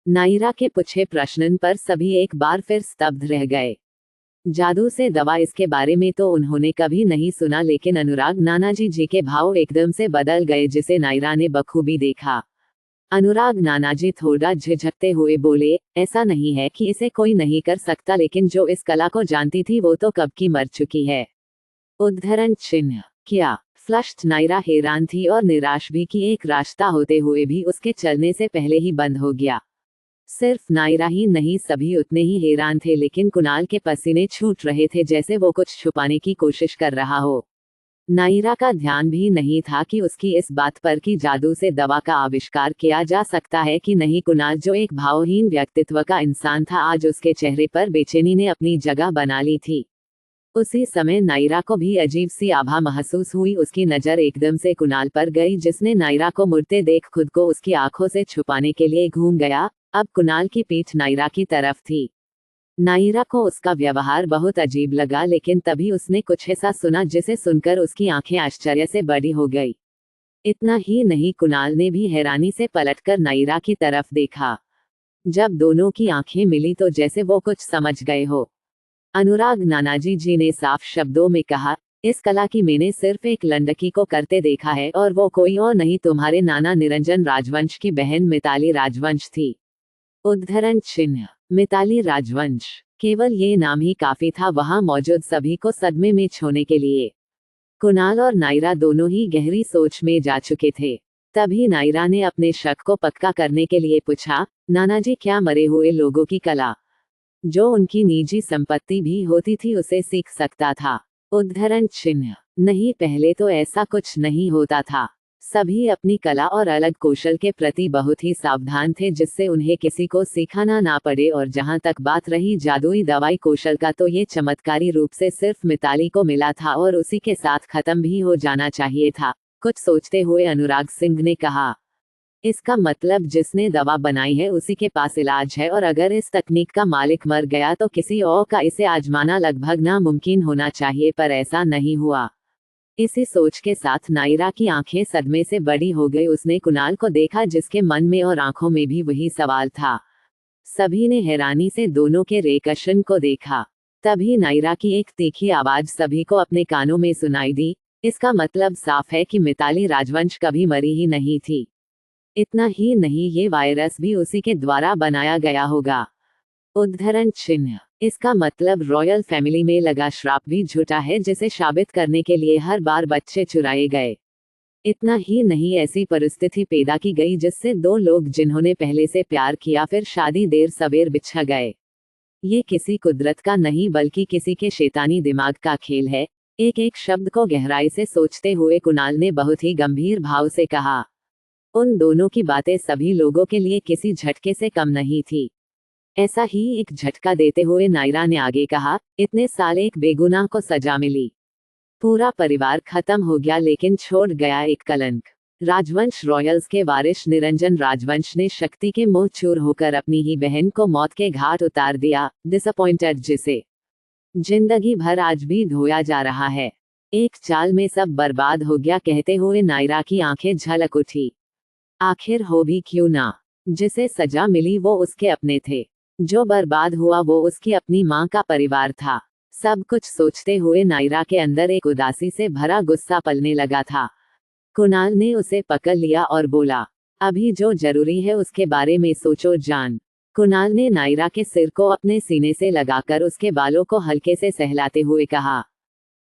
नायरा के पूछे प्रश्न पर सभी एक बार फिर स्तब्ध रह गए। जादू से दवा, इसके बारे में तो उन्होंने कभी नहीं सुना, लेकिन अनुराग नानाजी जी के भाव एकदम से बदल गए, जिसे नायरा ने बखूबी देखा। अनुराग नानाजी थोड़ा झिझकते हुए बोले, ऐसा नहीं है कि इसे कोई नहीं कर सकता, लेकिन जो इस कला को जानती थी वो तो कब की मर चुकी है। उद्धरण चिन्ह। क्या फ्लश्ड नायरा हैरान थी और निराश भी कि एक रास्ता होते हुए भी उसके चलने से पहले ही बंद हो गया। सिर्फ नायरा ही नहीं, सभी उतने ही हैरान थे, लेकिन कुणाल के पसीने छूट रहे थे जैसे वो कुछ छुपाने की कोशिश कर रहा हो। नायरा का ध्यान भी नहीं था कि उसकी इस बात पर कि जादू से दवा का आविष्कार किया जा सकता है कि नहीं। कुणाल जो एक भावहीन व्यक्तित्व का इंसान था, आज उसके चेहरे पर बेचैनी ने अपनी जगह बना ली थी। उसी समय नायरा को भी अजीब सी आभा महसूस हुई। उसकी नज़र एकदम से कुणाल पर गई, जिसने नायरा को मुड़ते देख खुद को उसकी आंखों से छुपाने के लिए घूम गया। अब कुणाल की पीठ नायरा की तरफ थी। नायरा को उसका व्यवहार बहुत अजीब लगा, लेकिन तभी उसने कुछ ऐसा सुना जिसे सुनकर उसकी आंखें आश्चर्य से बड़ी हो गई। इतना ही नहीं, कुणाल ने भी हैरानी से पलटकर नायरा की तरफ देखा। जब दोनों की आंखें मिली तो जैसे वो कुछ समझ गए हो। अनुराग नानाजी जी ने साफ शब्दों में कहा, इस कला की मैंने सिर्फ एक लंडकी को करते देखा है, और वो कोई और नहीं, तुम्हारे नाना निरंजन राजवंश की बहन मिताली राजवंश थी। उद्धरण चिन्ह। मिताली राजवंश। केवल ये नाम ही काफी था वहां मौजूद सभी को सदमे में छोड़ने के लिए। कुणाल और नायरा दोनों ही गहरी सोच में जा चुके थे। तभी नायरा ने अपने शक को पक्का करने के लिए पूछा, नानाजी, क्या मरे हुए लोगों की कला, जो उनकी निजी संपत्ति भी होती थी, उसे सीख सकता था? उद्धरण चिन्ह। नहीं, पहले तो ऐसा कुछ नहीं होता था। सभी अपनी कला और अलग कौशल के प्रति बहुत ही सावधान थे, जिससे उन्हें किसी को सिखाना ना पड़े। और जहां तक बात रही जादुई दवाई कौशल का, तो ये चमत्कारी रूप से सिर्फ मिताली को मिला था और उसी के साथ खत्म भी हो जाना चाहिए था। कुछ सोचते हुए अनुराग सिंह ने कहा, इसका मतलब जिसने दवा बनाई है उसी के पास इलाज है, और अगर इस तकनीक का मालिक मर गया तो किसी और का इसे आजमाना लगभग नामुमकिन होना चाहिए, पर ऐसा नहीं हुआ। इसी सोच के साथ नायरा की आंखें सदमे से बड़ी हो गई। उसने कुणाल को देखा, जिसके मन में और आंखों में भी वही सवाल था। सभी ने हैरानी से दोनों के रिएक्शन को देखा। तभी नायरा की एक तीखी आवाज सभी को अपने कानों में सुनाई दी, इसका मतलब साफ है कि मिताली राजवंश कभी मरी ही नहीं थी। इतना ही नहीं, ये वायरस भी उसी के द्वारा बनाया गया होगा। उद्धरण चिन्ह। इसका मतलब रॉयल फैमिली में लगा श्राप भी झूठा है, जिसे साबित करने के लिए हर बार बच्चे चुराए गए। इतना ही नहीं, ऐसी परिस्थिति पैदा की गई जिससे दो लोग जिन्होंने पहले से प्यार किया, फिर शादी देर सवेर बिछड़ गए। ये किसी कुदरत का नहीं, बल्कि किसी के शैतानी दिमाग का खेल है। एक एक शब्द को गहराई से सोचते हुए कुणाल ने बहुत ही गंभीर भाव से कहा, उन दोनों की बातें सभी लोगों के लिए किसी झटके से कम नहीं थी। ऐसा ही एक झटका देते हुए नायरा ने आगे कहा, इतने साल एक बेगुनाह को सजा मिली, पूरा परिवार खत्म हो गया, लेकिन छोड़ गया एक कलंक। राजवंश रॉयल्स के वारिस निरंजन राजवंश ने शक्ति के मोह चूर होकर अपनी ही बहन को मौत के घाट उतार दिया। डिसअपॉइंटेड, जिसे जिंदगी भर आज भी धोया जा रहा है। एक चाल में सब बर्बाद हो गया, कहते हुए नायरा की आंखें झलक उठी। आखिर हो भी क्यों ना, जिसे सजा मिली वो उसके अपने थे, जो बर्बाद हुआ वो उसकी अपनी मां का परिवार था। सब कुछ सोचते हुए नायरा के अंदर एक उदासी से भरा गुस्सा पलने लगा था। कुणाल ने उसे पकड़ लिया और बोला, अभी जो जरूरी है उसके बारे में सोचो जान। कुणाल ने नायरा के सिर को अपने सीने से लगाकर उसके बालों को हल्के से सहलाते हुए कहा,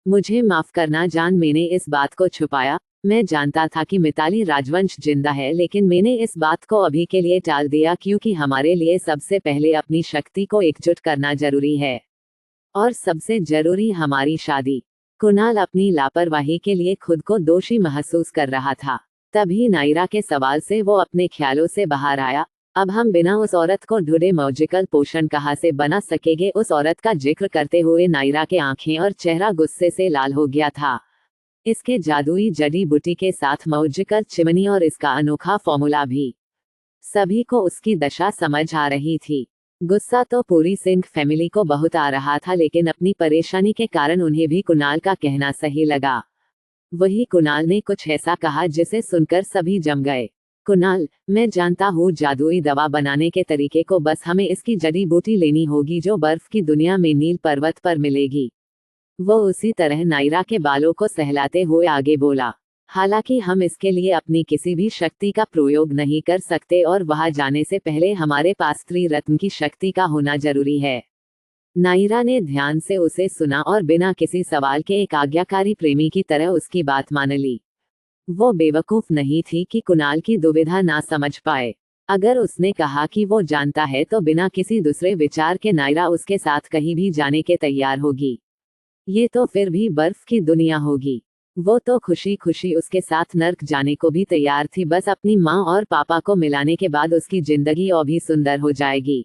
मुझे माफ करना जान, मैंने इस बात को छुपाया। मैं जानता था कि मिताली राजवंश जिंदा है, लेकिन मैंने इस बात को अभी के लिए टाल दिया, क्योंकि हमारे लिए सबसे पहले अपनी शक्ति को एकजुट करना जरूरी है, और सबसे जरूरी हमारी शादी। कुणाल अपनी लापरवाही के लिए खुद को दोषी महसूस कर रहा था। तभी नायरा के सवाल से वो अपने ख्यालों से बाहर आया। अब हम बिना उस औरत को ढूंढे मौजिकल पोषण कहाँ से बना सकेंगे? उस औरत का जिक्र करते हुए नायरा के आंखें और चेहरा गुस्से से लाल हो गया था। इसके जादुई जड़ी बूटी के साथ मौजिकल चिमनी और इसका अनोखा फॉर्मूला भी। सभी को उसकी दशा समझ आ रही थी। गुस्सा तो पूरी सिंह फैमिली को बहुत आ रहा था, लेकिन अपनी परेशानी के कारण उन्हें भी कुणाल का कहना सही लगा। वही कुणाल ने कुछ ऐसा कहा जिसे सुनकर सभी जम गए। कुणाल, मैं जानता हूँ जादुई दवा बनाने के तरीके को, बस हमें इसकी जड़ी बूटी लेनी होगी जो बर्फ की दुनिया में नील पर्वत पर मिलेगी। वो उसी तरह नायरा के बालों को सहलाते हुए आगे बोला, हालांकि हम इसके लिए अपनी किसी भी शक्ति का प्रयोग नहीं कर सकते, और वहां जाने से पहले हमारे पास त्रिरत्न की शक्ति का होना जरूरी है। नायरा ने ध्यान से उसे सुना और बिना किसी सवाल के एक आज्ञाकारी प्रेमी की तरह उसकी बात मान ली। वो बेवकूफ नहीं थी कि कुणाल की दुविधा ना समझ पाए। अगर उसने कहा कि वो जानता है तो बिना किसी दूसरे विचार के नायरा उसके साथ कहीं भी जाने के तैयार होगी। ये तो फिर भी बर्फ की दुनिया होगी। वो तो खुशी खुशी उसके साथ नर्क जाने को भी तैयार थी, बस अपनी माँ और पापा को मिलाने के बाद उसकी जिंदगी और भी सुंदर हो जाएगी।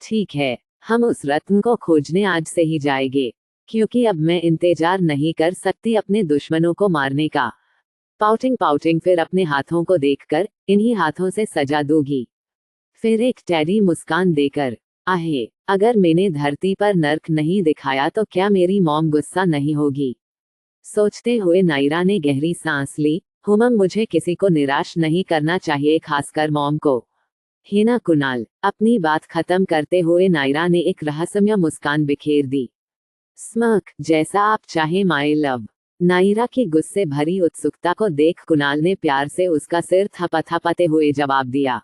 ठीक है, हम उस रत्न को खोजने आज से ही जाएंगे, क्योंकि अब मैं इंतजार नहीं कर सकती अपने दुश्मनों को मारने का। पाउटिंग पाउटिंग फिर अपने हाथों को देखकर, इन्हीं हाथों से सजा दूंगी। फिर एक टेढ़ी मुस्कान देकर, आहे, अगर मैंने धरती पर नर्क नहीं दिखाया तो क्या मेरी मॉम गुस्सा नहीं होगी? सोचते हुए नायरा ने गहरी सांस ली। हुमम, मुझे किसी को निराश नहीं करना चाहिए, खासकर मॉम को। है ना कुणाल? अपनी बात खत्म करते हुए नायरा ने एक रहस्यमय मुस्कान बिखेर दी। स्मर्क, जैसा आप चाहे माय लव। नायरा की गुस्से भरी उत्सुकता को देख कुणाल ने प्यार से उसका सिर थपथपाते हुए जवाब दिया।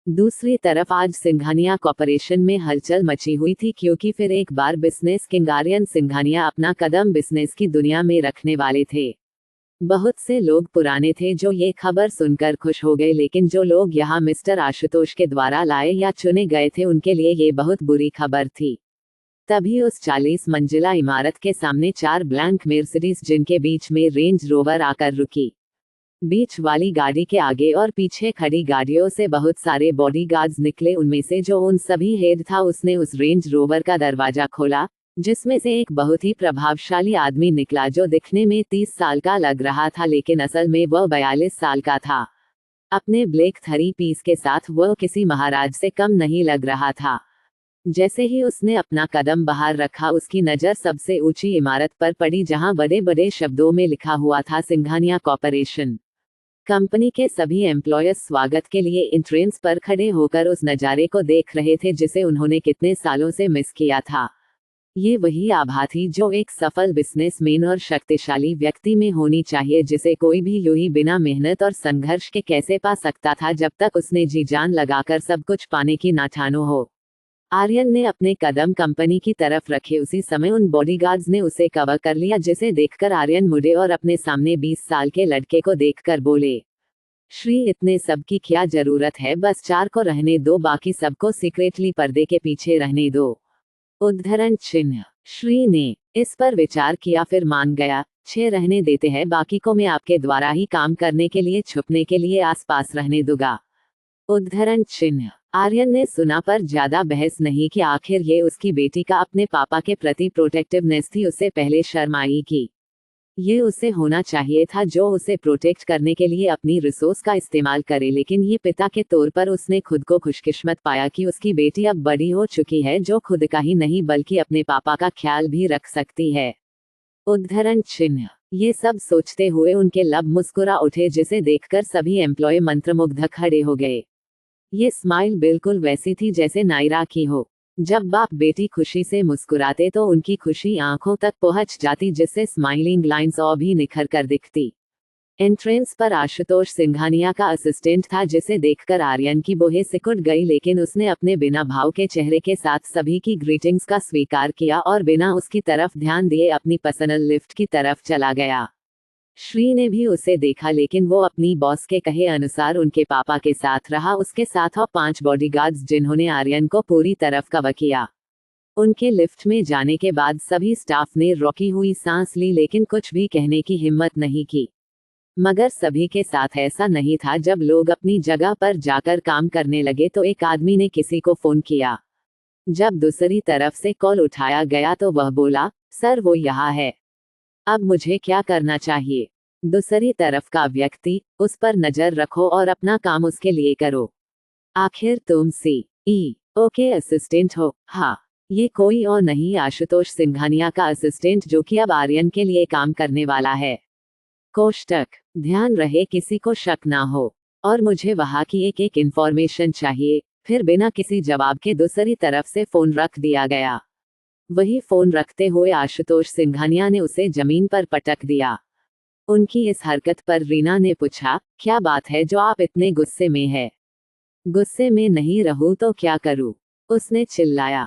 दूसरी तरफ आज सिंघानिया कॉरपोरेशन में हलचल मची हुई थी, क्योंकि फिर एक बार बिजनेस किंग आर्यन सिंघानिया अपना कदम बिजनेस की दुनिया में रखने वाले थे। बहुत से लोग पुराने थे जो ये खबर सुनकर खुश हो गए, लेकिन जो लोग यहाँ मिस्टर आशुतोष के द्वारा लाए या चुने गए थे उनके लिए ये बहुत बुरी खबर थी। तभी उस 40 मंजिला इमारत के सामने 4 ब्लैंक मर्सिडीज जिनके बीच में रेंज रोवर आकर रुकी। बीच वाली गाड़ी के आगे और पीछे खड़ी गाड़ियों से बहुत सारे बॉडीगार्ड्स निकले। उनमें से जो उन सभी हेड था, उसने उस रेंज रोवर का दरवाजा खोला, जिसमें से एक बहुत ही प्रभावशाली आदमी निकला जो दिखने में 30 साल का लग रहा था, लेकिन असल में वह 42 साल का था। अपने ब्लैक 3 पीस के साथ वह किसी महाराज से कम नहीं लग रहा था। जैसे ही उसने अपना कदम बाहर रखा, उसकी नज़र सबसे ऊंची इमारत पर पड़ी, जहां बड़े बड़े शब्दों में लिखा हुआ था सिंघानिया कॉरपोरेशन। कंपनी के सभी एम्प्लॉयर्स स्वागत के लिए एंट्रेंस पर खड़े होकर उस नज़ारे को देख रहे थे जिसे उन्होंने कितने सालों से मिस किया था। ये वही आभा थी जो एक सफल बिजनेसमैन और शक्तिशाली व्यक्ति में होनी चाहिए, जिसे कोई भी यूं ही बिना मेहनत और संघर्ष के कैसे पा सकता था, जब तक उसने जी जान लगाकर सब कुछ पाने की ना ठानो हो। आर्यन ने अपने कदम कंपनी की तरफ रखे, उसी समय उन बॉडीगार्ड्स ने उसे कवर कर लिया, जिसे देखकर आर्यन मुड़े और अपने सामने 20 साल के लड़के को देखकर बोले, श्री, इतने सब की क्या जरूरत है? बस 4 को रहने दो, बाकी सबको सीक्रेटली पर्दे के पीछे रहने दो। उद्धरण चिन्ह। श्री ने इस पर विचार किया, फिर मान गया। 6 रहने देते हैं, बाकी को मैं आपके द्वारा ही काम करने के लिए, छुपने के लिए आसपास रहने दूंगा। उद्धरण चिन्ह। आर्यन ने सुना पर ज्यादा बहस नहीं की। आखिर ये उसकी बेटी का अपने पापा के प्रति प्रोटेक्टिवनेस थी। उससे पहले शर्म आई कि ये उसे होना चाहिए था जो उसे प्रोटेक्ट करने के लिए अपनी रिसोर्स का इस्तेमाल करे, लेकिन ये पिता के तौर पर उसने खुद को खुशकिस्मत पाया कि उसकी बेटी अब बड़ी हो चुकी है, जो खुद का ही नहीं बल्कि अपने पापा का ख्याल भी रख सकती है। उद्धरण चिन्ह। ये सब सोचते हुए उनके लब मुस्कुरा उठे, जिसे देखकर सभी एम्प्लॉय मंत्रमुग्ध खड़े हो गए। ये स्माइल बिल्कुल वैसी थी जैसे नायरा की हो। जब बाप बेटी खुशी से मुस्कुराते तो उनकी खुशी आंखों तक पहुंच जाती, जिससे स्माइलिंग लाइंस और भी निखर कर दिखती। एंट्रेंस पर आशुतोष सिंघानिया का असिस्टेंट था, जिसे देखकर आर्यन की बोहे सिकुड़ गई, लेकिन उसने अपने बिना भाव के चेहरे के साथ सभी की ग्रीटिंग्स का स्वीकार किया और बिना उसकी तरफ ध्यान दिए अपनी पर्सनल लिफ्ट की तरफ चला गया। श्री ने भी उसे देखा, लेकिन वो अपनी बॉस के कहे अनुसार उनके पापा के साथ रहा, उसके साथ और 5 बॉडीगार्ड्स जिन्होंने आर्यन को पूरी तरफ कवर किया। उनके लिफ्ट में जाने के बाद सभी स्टाफ ने रोकी हुई सांस ली, लेकिन कुछ भी कहने की हिम्मत नहीं की। मगर सभी के साथ ऐसा नहीं था। जब लोग अपनी जगह पर जाकर काम करने लगे तो एक आदमी ने किसी को फोन किया। जब दूसरी तरफ से कॉल उठाया गया तो वह बोला, सर वो यहाँ है। अब मुझे क्या करना चाहिए? दूसरी तरफ का व्यक्ति, उस पर नजर रखो और अपना काम उसके लिए करो। आखिर तुम CEO के असिस्टेंट हो। हाँ, ये कोई और नहीं, आशुतोष सिंघानिया का असिस्टेंट, जो कि अब आर्यन के लिए काम करने वाला है। कोष्टक। ध्यान रहे किसी को शक ना हो। और मुझे वहाँ की एक एक इंफॉर्मेशन चाहिए। फिर बिना किसी जवाब के दूसरी तरफ से फोन रख दिया गया। वही फोन रखते हुए आशुतोष सिंघानिया ने उसे जमीन पर पटक दिया। उनकी इस हरकत पर रीना ने पूछा, क्या बात है जो आप इतने गुस्से में है? गुस्से में नहीं रहूं तो क्या करूं? उसने चिल्लाया।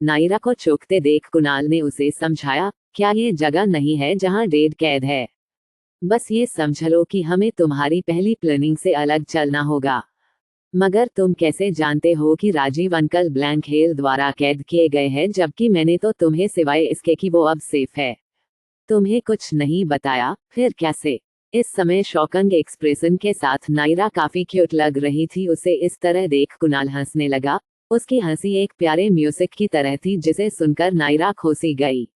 नायरा को चौंकते देख कुणाल ने उसे समझाया, क्या ये जगह नहीं है जहाँ डेड कैद है? बस ये समझ लो कि हमें तुम्हारी पहली प्लानिंग से अलग चलना होगा। मगर तुम कैसे जानते हो कि राजीव अंकल ब्लैंक हेल द्वारा कैद किए गए हैं, जबकि मैंने तो तुम्हें सिवाय इसके कि वो अब सेफ है, तुम्हें कुछ नहीं बताया? फिर कैसे? इस समय शॉकिंग एक्सप्रेशन के साथ नायरा काफी क्यूट लग रही थी। उसे इस तरह देख कुणाल हंसने लगा। उसकी हंसी एक प्यारे म्यूजिक की तरह थी जिसे सुनकर नायरा खोसी गई।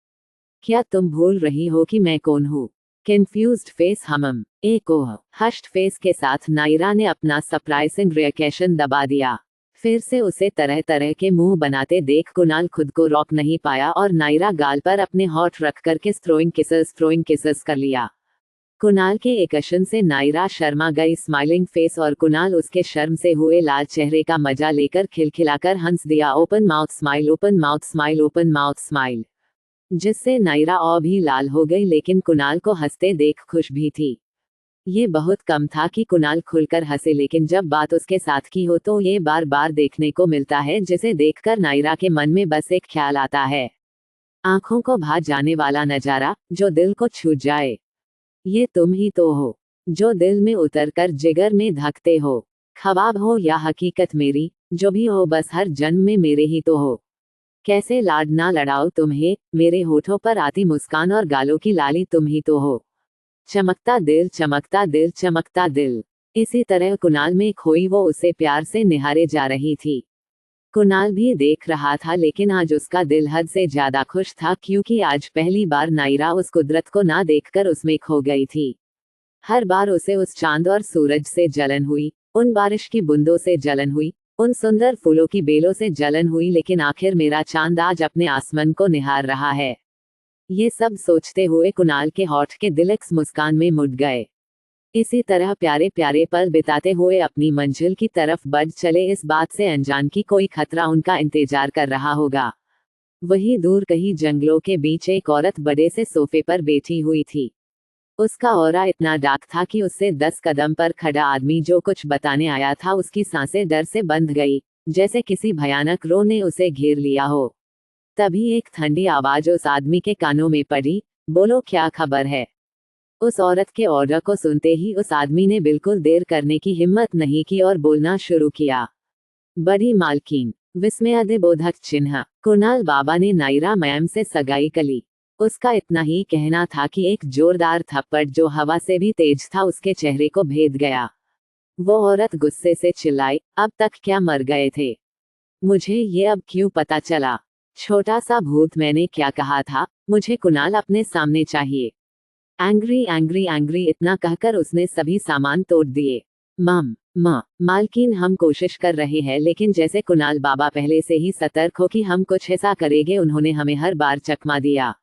क्या तुम भूल रही हो कि मैं कौन हूँ? कंफ्यूज्ड फेस हमम एक ओह हश्ड फेस के साथ नायरा ने अपना सरप्राइजिंग रिएक्शन दबा दिया। फिर से उसे तरह तरह के मुंह बनाते देख कुणाल खुद को रोक नहीं पाया और नायरा गाल पर अपने होठ रख कर किस थ्रोइंग किसेस कर लिया। कुणाल के एक्शन से नायरा शर्मा गई, स्माइलिंग फेस, और कुणाल उसके शर्म से हुए लाल चेहरे का मजा लेकर खिलखिलाकर हंस दिया। Open mouth smile, open mouth smile, open mouth smile, जिससे नायरा और भी लाल हो गई, लेकिन कुणाल को हंसते देख खुश भी थी। ये बहुत कम था कि कुणाल खुलकर हंसे, लेकिन जब बात उसके साथ की हो तो ये बार बार देखने को मिलता है, जिसे देखकर नायरा के मन में बस एक ख्याल आता है, आंखों को भा जाने वाला नजारा जो दिल को छू जाए। ये तुम ही तो हो जो दिल में उतरकर जिगर में धकते हो। ख्वाब हो या हकीकत, मेरी जो भी हो, बस हर जन्म में मेरे ही तो हो। कैसे लाड ना लड़ाओ तुम्हें, मेरे होठों पर आती मुस्कान और गालों की लाली तुम ही तो हो। चमकता दिल, चमकता दिल, चमकता दिल। इसी तरह कुणाल में खोई वो उसे प्यार से निहारे जा रही थी। कुणाल भी देख रहा था, लेकिन आज उसका दिल हद से ज्यादा खुश था, क्योंकि आज पहली बार नायरा उस कुदरत को ना देखकर उसमें खो गई थी। हर बार उसे उस चांद और सूरज से जलन हुई, उन बारिश की बूंदों से जलन हुई, उन सुंदर फूलों की बेलों से जलन हुई, लेकिन आखिर मेरा चांद आज अपने आसमान को निहार रहा है। ये सब सोचते हुए कुणाल के होठ के दिलक्स मुस्कान में मुड़ गए। इसी तरह प्यारे प्यारे पल बिताते हुए अपनी मंजिल की तरफ बढ़ चले, इस बात से अनजान कि कोई खतरा उनका इंतजार कर रहा होगा। वही दूर कहीं जंगलों के बीच एक औरत बड़े से सोफे पर बैठी हुई थी। उसका ऑरा इतना डार्क था कि उससे 10 कदम पर खड़ा आदमी जो कुछ बताने आया था, उसकी सांसें डर से बंध गई, जैसे किसी भयानक रोग ने उसे घेर लिया हो। तभी एक ठंडी आवाज उस आदमी के कानों में पड़ी, बोलो क्या खबर है। उस औरत के ऑर्डर को सुनते ही उस आदमी ने बिल्कुल देर करने की हिम्मत नहीं की और बोलना शुरू किया, बड़ी मालकिन। विस्मयादिबोधक चिन्ह। कुणाल बाबा ने नायरा मैम से सगाई कली। उसका इतना ही कहना था कि एक जोरदार थप्पड़ जो हवा से भी तेज था उसके चेहरे को भेद गया। वो औरत गुस्से से चिल्लाई, अब तक क्या मर गए थे? मुझे ये अब क्यों पता चला? छोटा सा भूत, मैंने क्या कहा था? मुझे कुणाल अपने सामने चाहिए। एंग्री एंग्री एंग्री, इतना कहकर उसने सभी सामान तोड़ दिए। मालकिन, हम कोशिश कर रहे हैं, लेकिन जैसे कुणाल बाबा पहले से ही सतर्क हो कि हम कुछ ऐसा करेंगे, उन्होंने हमें हर बार चकमा दिया।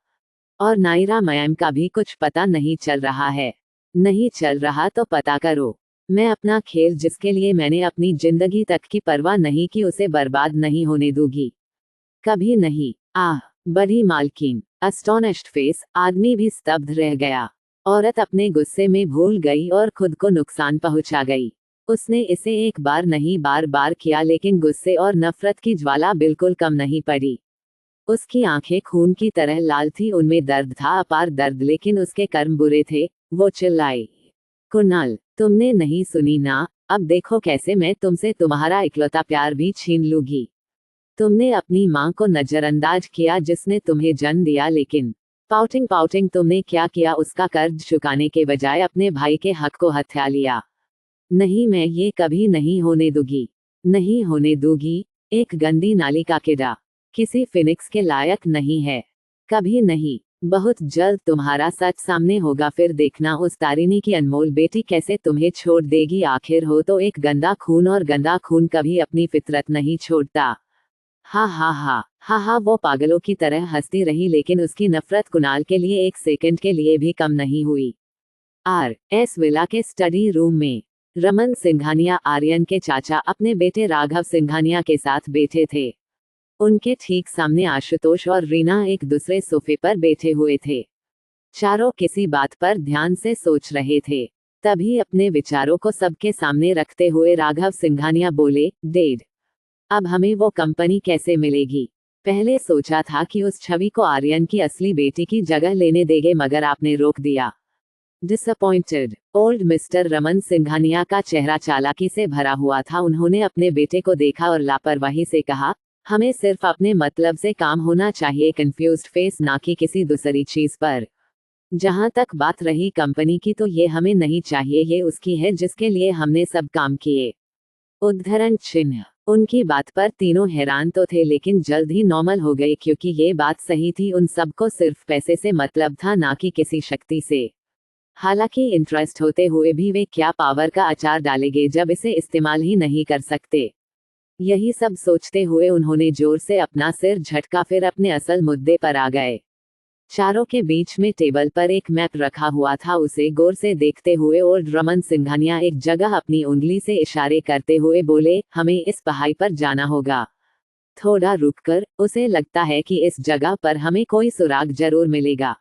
और नायरा मैम का भी कुछ पता नहीं चल रहा है। नहीं चल रहा तो पता करो। मैं अपना खेल, जिसके लिए मैंने अपनी जिंदगी तक की परवाह नहीं की, उसे बर्बाद नहीं होने दूंगी, कभी नहीं। आह, बड़ी मालकिन। अस्टोनिश्ड फेस, आदमी भी स्तब्ध रह गया। औरत अपने गुस्से में भूल गई और खुद को नुकसान पहुंचा गई। उसने इसे एक बार नहीं बार बार किया, लेकिन गुस्से और नफरत की ज्वाला बिल्कुल कम नहीं पड़ी। उसकी आंखें खून की तरह लाल थी, उनमें दर्द था, अपार दर्द, लेकिन उसके कर्म बुरे थे। वो चिल्लाई, कुणाल, तुमने नहीं सुनी ना? अब देखो कैसे मैं तुमसे तुम्हारा इकलौता प्यार भी छीन लूंगी। तुमने अपनी माँ को नजरअंदाज किया जिसने तुम्हें जन्म दिया, लेकिन पाउटिंग पाउटिंग तुमने क्या किया? उसका कर्ज चुकाने के बजाय अपने भाई के हक को हथिया लिया। नहीं, मैं ये कभी नहीं होने दूंगी, नहीं होने दूंगी। एक गंदी नाली का कीड़ा किसी फिनिक्स के लायक नहीं है, कभी नहीं। बहुत जल्द तुम्हारा सच सामने होगा, फिर देखना उस तारिणी की अनमोल बेटी कैसे तुम्हें छोड़ देगी। आखिर हो तो एक गंदा खून, और गंदा खून कभी अपनी फितरत नहीं छोड़ता। हा हा हा हा हा, वो पागलों की तरह हंसती रही, लेकिन उसकी नफरत कुणाल के लिए एक सेकंड के लिए भी कम नहीं हुई। आर.एस. विला के स्टडी रूम में रमन सिंघानिया, आर्यन के चाचा, अपने बेटे राघव सिंघानिया के साथ बैठे थे। उनके ठीक सामने आशुतोष और रीना एक दूसरे सोफे पर बैठे हुए थे। चारों किसी बात पर ध्यान से सोच रहे थे। तभी अपने विचारों को सबके सामने रखते हुए राघव सिंघानिया बोले, डैड, अब हमें वो कंपनी कैसे मिलेगी? पहले सोचा था कि उस छवि को आर्यन की असली बेटी की जगह लेने देंगे, मगर आपने रोक दिया। Disappointed old mister Raman Singhania का चेहरा चालाकी से भरा हुआ था। उन्होंने अपने बेटे को देखा और लापरवाही से कहा, हमें सिर्फ अपने मतलब से काम होना चाहिए। कंफ्यूज्ड फेस, ना कि किसी दूसरी चीज पर। जहां तक बात रही कंपनी की, तो ये हमें नहीं चाहिए, ये उसकी है जिसके लिए हमने सब काम किए। उद्धरण चिन्ह। उनकी बात पर तीनों हैरान तो थे, लेकिन जल्द ही नॉर्मल हो गए, क्योंकि ये बात सही थी। उन सबको सिर्फ पैसे से मतलब था, ना कि किसी शक्ति से। हालांकि इंटरेस्ट होते हुए भी वे क्या पावर का अचार डालेंगे जब इसे इस्तेमाल ही नहीं कर सकते। यही सब सोचते हुए उन्होंने जोर से अपना सिर झटका, फिर अपने असल मुद्दे पर आ गए। चारों के बीच में टेबल पर एक मैप रखा हुआ था। उसे गौर से देखते हुए ओल्ड रमन सिंघानिया एक जगह अपनी उंगली से इशारे करते हुए बोले, हमें इस पहाड़ी पर जाना होगा। थोड़ा रुककर, उसे लगता है कि इस जगह पर हमें कोई सुराग जरूर मिलेगा।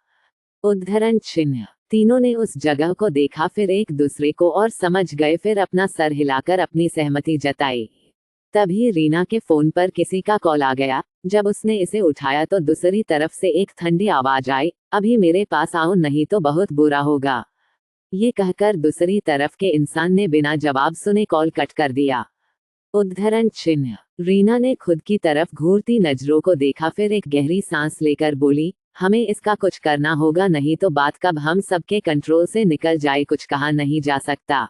उद्धरण चिन्ह। तीनों ने उस जगह को देखा, फिर एक दूसरे को और समझ गए, फिर अपना सर हिलाकर अपनी सहमति जताई। तभी रीना के फोन पर किसी का कॉल आ गया। जब उसने इसे उठाया तो दूसरी तरफ से एक ठंडी आवाज आई, अभी मेरे पास आओ, नहीं तो बहुत बुरा होगा। ये कहकर दूसरी तरफ के इंसान ने बिना जवाब सुने कॉल कट कर दिया। उद्धरण चिन्ह। रीना ने खुद की तरफ घूरती नजरों को देखा, फिर एक गहरी सांस लेकर बोली, हमें इसका कुछ करना होगा, नहीं तो बात कब हम सबके कंट्रोल से निकल जाए, कुछ कहा नहीं जा सकता।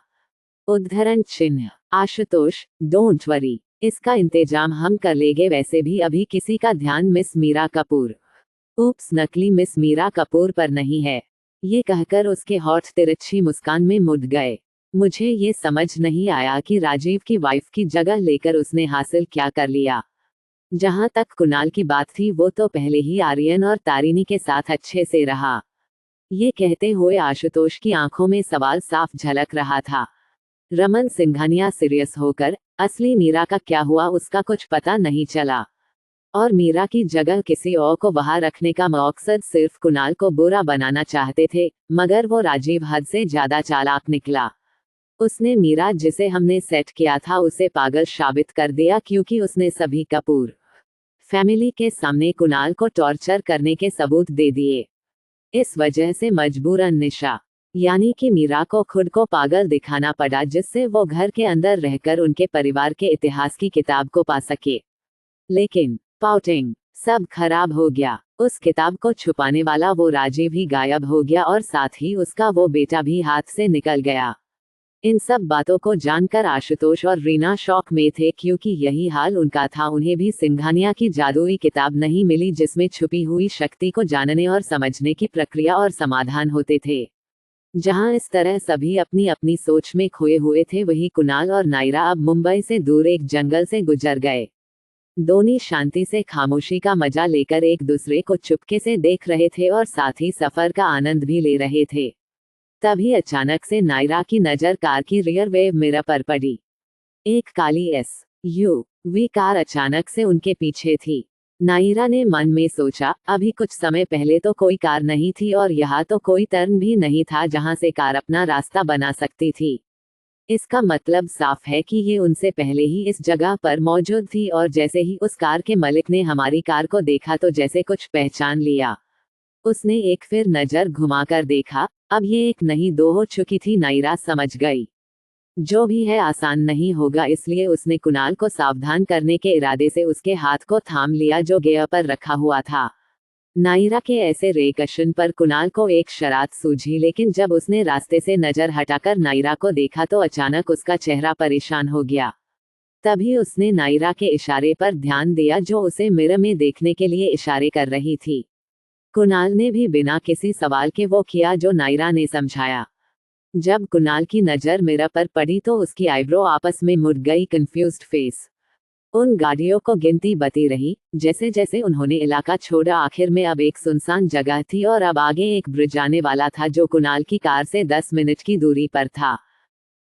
उद्धरण चिन्ह। आशुतोष, डोंट वरी, इसका इंतजाम हम कर लेंगे। वैसे भी अभी किसी का ध्यान मिस मीरा कपूर, उप्स, नकली मिस मीरा कपूर पर नहीं है। ये कहकर उसके होठ तिरछी मुस्कान में मुड़ गए। मुझे ये समझ नहीं आया कि राजीव की वाइफ की जगह लेकर उसने हासिल क्या कर लिया। जहां तक कुणाल की बात थी, वो तो पहले ही आर्यन और तारिणी के साथ अच्छे से रहा। ये कहते हुए आशुतोष की आंखों में सवाल साफ झलक रहा था। रमन सिंघानिया सीरियस होकर, असली मीरा का क्या हुआ, उसका कुछ पता नहीं चला। और मीरा की जगह किसी और को वहां रखने का मकसद सिर्फ कुणाल को बुरा बनाना चाहते थे, मगर वो राजीव हद से ज्यादा चालाक निकला। उसने मीरा जिसे हमने सेट किया था उसे पागल साबित कर दिया, क्योंकि उसने सभी कपूर फैमिली के सामने कुणाल को टॉर्चर करने के सबूत दे दिए। इस वजह से मजबूरन निशा, यानी कि मीरा को खुद को पागल दिखाना पड़ा, जिससे वो घर के अंदर रहकर उनके परिवार के इतिहास की किताब को पा सके। लेकिन पाउटिंग, सब खराब हो गया। उस किताब को छुपाने वाला वो राजीव ही गायब हो गया, और साथ ही उसका वो बेटा भी हाथ से निकल गया। इन सब बातों को जानकर आशुतोष और रीना शॉक में थे, क्योंकि यही हाल उनका था। उन्हें भी सिंघानिया की जादुई किताब नहीं मिली, जिसमें छुपी हुई शक्ति को जानने और समझने की प्रक्रिया और समाधान होते थे। जहां इस तरह सभी अपनी अपनी सोच में खोए हुए थे, वही कुणाल और नायरा अब मुंबई से दूर एक जंगल से गुजर गए। दोनों शांति से खामोशी का मजा लेकर एक दूसरे को चुपके से देख रहे थे, और साथ ही सफर का आनंद भी ले रहे थे। तभी अचानक से नायरा की नजर कार की रियर वेव मिरर पर पड़ी। एक काली SUV कार अचानक से उनके पीछे थी। नायरा ने मन में सोचा, अभी कुछ समय पहले तो कोई कार नहीं थी, और यहाँ तो कोई टर्न भी नहीं था जहां से कार अपना रास्ता बना सकती थी। इसका मतलब साफ है कि ये उनसे पहले ही इस जगह पर मौजूद थी, और जैसे ही उस कार के मालिक ने हमारी कार को देखा तो जैसे कुछ पहचान लिया। उसने एक फिर नजर घुमाकर देखा, अब ये एक नहीं दो हो चुकी थी। नायरा समझ गई, जो भी है आसान नहीं होगा, इसलिए उसने कुणाल को सावधान करने के इरादे से उसके हाथ को थाम लिया, जो गियर पर रखा हुआ था। नायरा के ऐसे रिएक्शन पर कुणाल को एक शरारत सूझी, लेकिन जब उसने रास्ते से नजर हटाकर नायरा को देखा तो अचानक उसका चेहरा परेशान हो गया। तभी उसने नायरा के इशारे पर ध्यान दिया, जो उसे मिरर में देखने के लिए इशारे कर रही थी। कुणाल ने भी बिना किसी सवाल के वो किया जो नायरा ने समझाया। जब कुणाल की नजर मिरर पर पड़ी तो उसकी आईब्रो आपस में मुड़ गई। कंफ्यूज्ड फेस, उन गाड़ियों को गिनती बती रही। जैसे जैसे उन्होंने इलाका छोड़ा, आखिर में अब एक सुनसान जगह थी, और अब आगे एक ब्रिज आने वाला था, जो कुणाल की कार से 10 मिनट की दूरी पर था।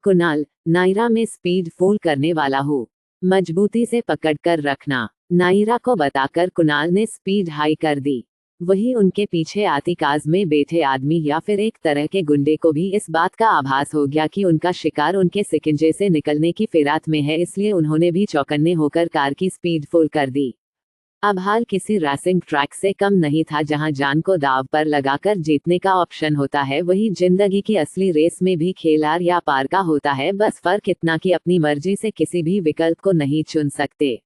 कुणाल, नायरा में स्पीड फुल करने वाला हूँ, मजबूती से पकड़ कर रखना, नायरा को बताकर कुणाल ने स्पीड हाई कर दी। वही उनके पीछे आती कार में बैठे आदमी या फिर एक तरह के गुंडे को भी इस बात का आभास हो गया कि उनका शिकार उनके शिकंजे से निकलने की फिराक में है, इसलिए उन्होंने भी चौकन्ने होकर कार की स्पीड फुल कर दी। अब हाल किसी रेसिंग ट्रैक से कम नहीं था जहां जान को दांव पर लगाकर जीतने का ऑप्शन होता है। वही जिंदगी की असली रेस में भी खेल हार या पार का होता है, बस फर्क इतना कि अपनी मर्जी से किसी भी विकल्प को नहीं चुन सकते।